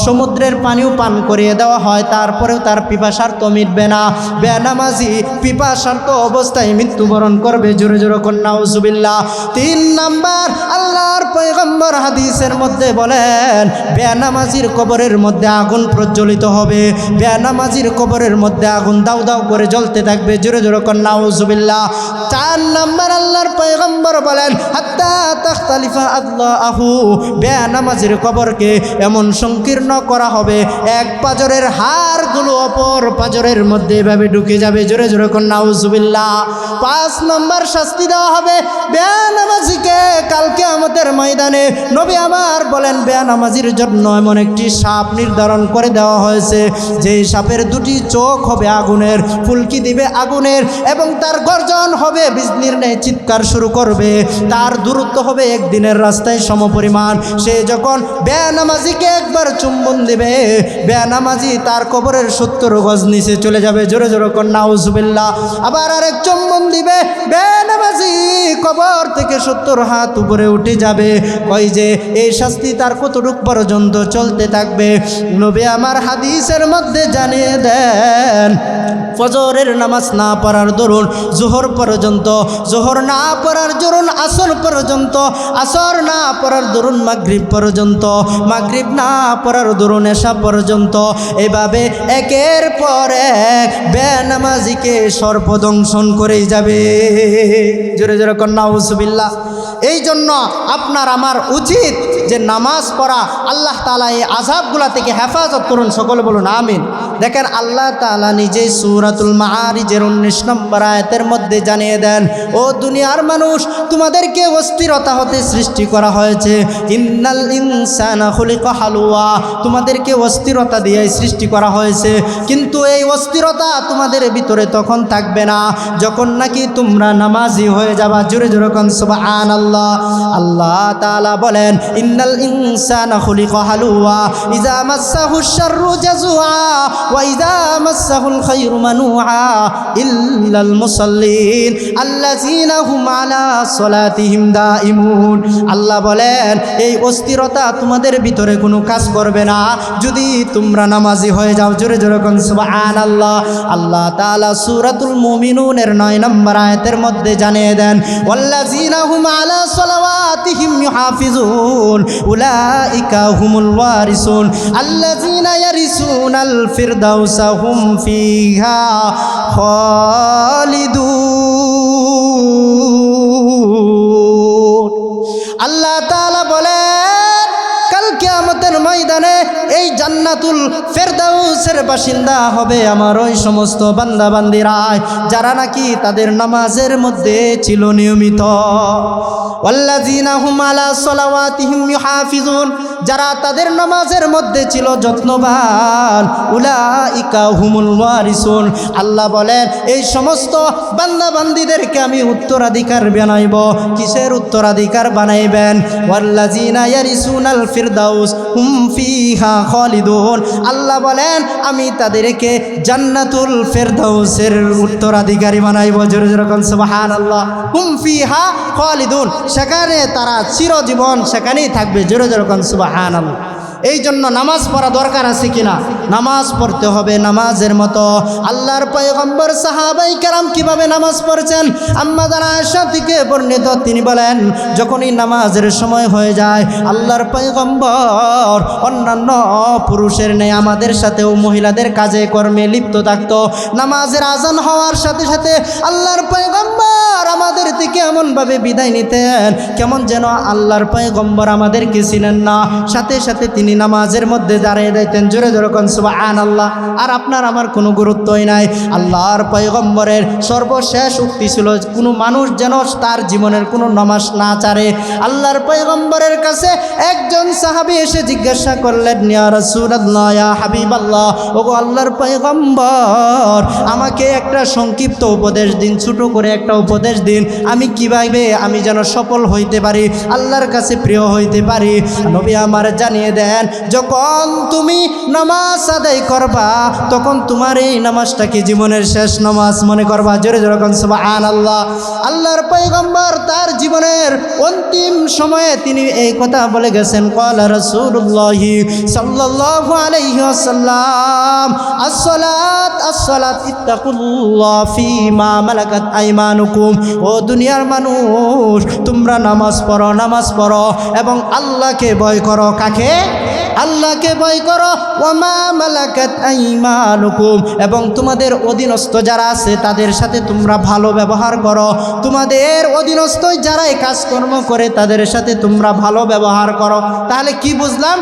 সমুদ্রের পানিও পান করিয়ে দেওয়া হয়, তারপরেও তার পিপাসার্ত মিটবে না। বেনামাজি পিপাসার্ত অবস্থায় মৃত্যুবরণ করবে। জোরে জোরে কন্যা নাউজুবিল্লাহ। 3 নম্বর, আল্লাহর পয়গম্বর হাদিসের মধ্যে বলেন, বেনামাজির কবরের মধ্যে আগুন প্রজ্বলিত হবে। বেনামাজির কবরের মধ্যে আগুন দাউ দাউ করে জ্বলতে থাকবে। জোরে জোরে কন্যা নাউজুবিল্লাহ। 4 নম্বর, আল্লাহর পয়গম্বর বলেন, হাত্তা তাখতালিফা আদলাহু। বেনামাজির কবরকে এমন সংকীর্ণ করা হবে, এক পাজরের হাড়গুলো অপর পাজরের মধ্যে এভাবে ঢুকে যাবে। জোরে জোরে কন্যা নাউজুবিল্লাহ। 5 নম্বর, শাস্তি দেওয়া হবে বেনামাজিকে কাল কিয়ামতের ময়দানে। নবী আমার বলেন, বেনামাজির জন্য এমন একটি সাপ নির্ধারণ করে দেওয়া হয়েছে, যে সাপের 2টি চোখ হবে আগুনের, ফুলকি দিবে আগুনের, এবং তার গর্জন হবে বিজলির ন্যায়, চিৎকার শুরু করবে। তার দূরত্ব হবে 1 দিনের রাস্তায় সমপরিমাণ। সে যখন বেনামাজিকে একবার চুম্বন দিবে, বেনামাজি তার কবরের 70 গজ নিচে চলে যাবে। জোরে জোরে কন্যা নাউজুবিল্লাহ। আবার আরেক চুম্বন দিবে, বেনামাজি কবর থেকে 70 হাত উপরে উঠে যাবে। যাবে। কই যে এই শাস্তি তার কতটুক পর্যন্ত চলতে থাকবে? নবী আমার হাদিসের মধ্যে জানিয়ে দেন, ফজরের নামাজ না পড়ার দরুন জোহর পর্যন্ত, জোহর না পড়ার দরুন আসর পর্যন্ত, আসর না পড়ার দরুন মাগরিব পর্যন্ত, মাগরিব না পড়ার দরুন এশা পর্যন্ত, এভাবে একের পর এক বেনামাজিকে সর্বদংশন করেই যাবে। জোরে জোরে কন্যা নাউজুবিল্লাহ। এই জন্য আপনার আমার উচিত যে নামাজ পড়া। আল্লাহ তাআলা এই আযাবগুলা থেকে হেফাজত করুন, সকলে বলুন আমিন। দেখেন আল্লাহ তাআলা নিজেই সূরাতুল মাআরিজের 19 নম্বর আয়াতের মধ্যে জানিয়ে দেন, ও দুনিয়ার মানুষ, তোমাদেরকে অস্থিরতা হতে সৃষ্টি করা হয়েছে। ইন্নাল ইনসানা খুলিকা হালুয়া, তোমাদেরকে অস্থিরতা দিয়ে সৃষ্টি করা হয়েছে, কিন্তু এই অস্থিরতা তোমাদের ভিতরে তখন থাকবে না যখন নাকি তোমরা নামাজি হয়ে যাবা। জোরে জোরে কোন সুবহানাল্লাহ। আল্লাহ তাআলা বলেন, ইন্নাল ইনসানা খুলিকা হালুয়া ইযা মাসসাহুশ শাররু জাজুআ ওয়া ইযা মাসসাহুল খায়রু মানুআ ইল্লাল মুসাল্লিন আল্লাযীনা হুম আলা সালাতিহিম দাইমুন। আল্লাহ বলেন, এই অস্থিরতা তোমাদের ভিতরে কোনো কাজ করবে না যদি তোমরা নামাজি হয়ে যাও। জোরে জোরে কোন সুবহানাল্লাহ। আল্লাহ তাআলা সূরাতুল মুমিনুনের 9 নম্বর আয়াতের মধ্যে জানিয়ে দেন, ওয়াল্লাযীনা হুম আলা সালাওয়াতিহিম ইউহাফিজুন উলাইকা হুমুল ওয়ারিসুন আল্লাযীনা ইয়ারিসুনাল ফিরদাউসা হুম ফিহা খালিদুন। আল্লাহ তাআলা বলেন, কাল কিয়ামতের ময়দানে এই জান্নাতুল ফেরদাউসের বাসিন্দা হবে আমার ওই সমস্ত বান্দা বান্দিরা যারা নাকি তাদের নামাজের মধ্যে ছিল নিয়মিত। ওয়াল্লাযীনা হুম আলা সালাওয়াতিহিম ইউহাফিজুন, যারা তাদের নামাজের মধ্যে ছিল যত্নবান, উলাইকা হুমুল ওয়ারিসুন। আল্লাহ বলেন, এই সমস্ত বান্দা বান্দীদেরকে আমি উত্তরাধিকার বানাইব। কিসের উত্তরাধিকার বানাইবেন? ওয়াল্লাযীনা ইয়ারিসুনাল ফিরদাউস হুম ফিহা খালিদুন। আল্লাহ বলেন, আমি তাদেরকে জান্নাতুল ফেরদাউসের উত্তরাধিকারী বানাইব। জোরে জোরে কোন সুবহানাল্লাহ। হুম ফিহা খালিদুন, সেখানে তারা চিরজীবন সেখানেই থাকবে। জোরে জোরে কোন সুবহানাল্লাহ। এই জন্য নামাজ পড়া দরকার আছে কিনা? নামাজ পড়তে হবে নামাজের মতো। আল্লাহর পয়গম্বর সাহাবাই কেরাম কিভাবে নামাজ পড়ছেন? আম্মা জানা আয়েশা থেকে বর্ণিত, তিনি বলেন, যখনই নামাজের সময় হয়ে যায় আল্লাহর পয়গম্বর অন্যান্য পুরুষের নেই আমাদের সাথেও মহিলাদের কাজে কর্মে লিপ্ত থাকতো। নামাজের আজান হওয়ার সাথে সাথে আল্লাহর পয়গম্বর আমাদের থেকে এমনভাবে বিদায় নিতেন কেমন যেন আল্লাহর পয়গম্বর আমাদেরকে ছিলেন না। সাথে সাথে তিনি নামাজের মধ্যে দাঁড়িয়ে দিতেন। জোরে জোরে কোন সুবহানাল্লাহ। আর আপনার আমার কোনো গুরুত্বই নাই। আল্লাহর পয়গম্বরের সর্বশেষ উক্তি ছিল, কোনো মানুষ যেন তার জীবনের কোনো নামাজ না ছাড়ে। আল্লাহর পয়গম্বরের কাছে একজন সাহাবী এসে জিজ্ঞাসা করলেন, ইয়া রাসূলুল্লাহ, ইয়া হাবিবাল্লাহ, ওগো আল্লাহর পয়গম্বর, আমাকে একটা সংক্ষিপ্ত উপদেশ দিন, ছোট করে একটা উপদেশ দিন, আমি কিভাবে আমি যেন সফল হইতে পারি, আল্লাহর কাছে প্রিয় হইতে পারি। নবী আমার জানিয়ে দেন, যখন তুমি নামাজ আদায় করবা তখন তোমার এই নামাজটাকে জীবনের শেষ নামাজ মনে করবা। জোরে জোরে কোন সুবহানাল্লাহ। আল্লাহর পয়গম্বর তার জীবনের অন্তিম সময়ে তিনি এই কথা বলে গেছেন, ক্বালা রাসূলুল্লাহ সাল্লাল্লাহু আলাইহি ওয়াসাল্লাম, আসসালাত আসসালাত ইত্তাকুল্লাহ ফীমা মালাকাত আইমানুকুম। ও দুনিয়ার মানুষ, তোমরা নামাজ পড়ো, নামাজ পড়ো এবং আল্লাহকে ভয় করো। কাকে? আল্লাহকে ভয় করো। ওয়ামা মালাকাত আইমানুকুম, এবং তোমাদের অধীনস্থ যারা আছে তাদের সাথে তোমরা ভালো ব্যবহার করো। তোমাদের অধীনস্থ যারাই কাজকর্ম করে তাদের সাথে তোমরা ভালো ব্যবহার করো। তাহলে কি বুঝলাম?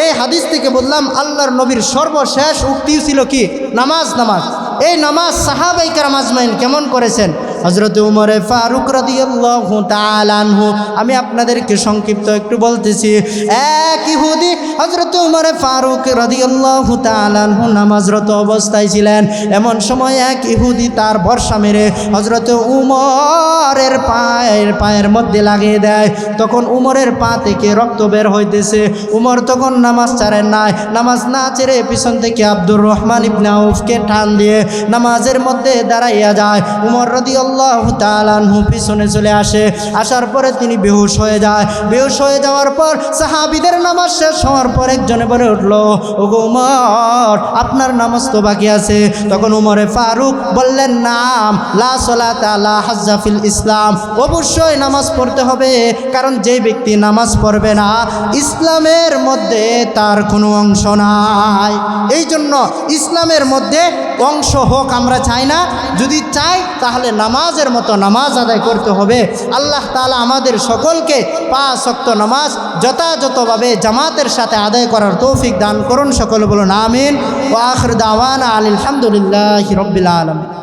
এই হাদিস থেকে বুঝলাম আল্লাহর নবীর সর্বশেষ উক্তি ছিল কি? নামাজ। নামাজ। এই নামাজ সাহাবায়ে কেরাম আজমাইন কেমন করেছেন? হযরত উমর ফারুক রাদিয়াল্লাহু তাআলা আনহু, আমি আপনাদেরকে সংক্ষিপ্ত একটু বলতেছি। এক ইহুদি হযরত উমর ফারুক রাদিয়াল্লাহু তাআলা আনহু নামাজরত অবস্থায় ছিলেন। এমন সময় এক ইহুদি তার বর্ষা মেরে হযরত উমরের পায়ের মধ্যে লাগিয়ে দেয়। তখন উমরের পা থেকে রক্ত বের হইতেছে। উমর তখন নামাজ ছাড়েন নাই। নামাজ না ছেড়ে পিছন থেকে আব্দুর রহমান ইবনে আউফকে টান দিয়ে নামাজের মধ্যে দাঁড়াইয়া যায়। উমর রাদিয়াল্লাহু রাদিয়াল্লাহু তাআলা আনহু পিছনে চলে আসে। আসার পরে তিনি বেহুশ হয়ে যায়। বেহুশ হয়ে যাওয়ার পর সাহাবীদের নামাজ শেষ হওয়ার পর একজনে বলে উঠল, ওগো উমর, আপনার নামাজ তো বাকি আছে। তখন উমরে ফারুক বললেন, নাম লা সালাতা লা হাজ্জা ফিল ইসলাম, অবশ্যই নামাজ পড়তে হবে, কারণ যে ব্যক্তি নামাজ পড়বে না ইসলামের মধ্যে তার কোনো অংশ নাই। এই জন্য ইসলামের মধ্যে অংশ হোক আমরা চাই না। যদি চাই তাহলে নামাজের মতো নামাজ আদায় করতে হবে। আল্লাহ তাআলা আমাদের সকলকে 5 ওয়াক্ত নামাজ যথাযথভাবে জামাতের সাথে আদায় করার তৌফিক দান করুন। সকলে বলুন আমিন। ওয়া আখির দাওয়ানা আলহামদুলিল্লাহি রাব্বিল আলামিন।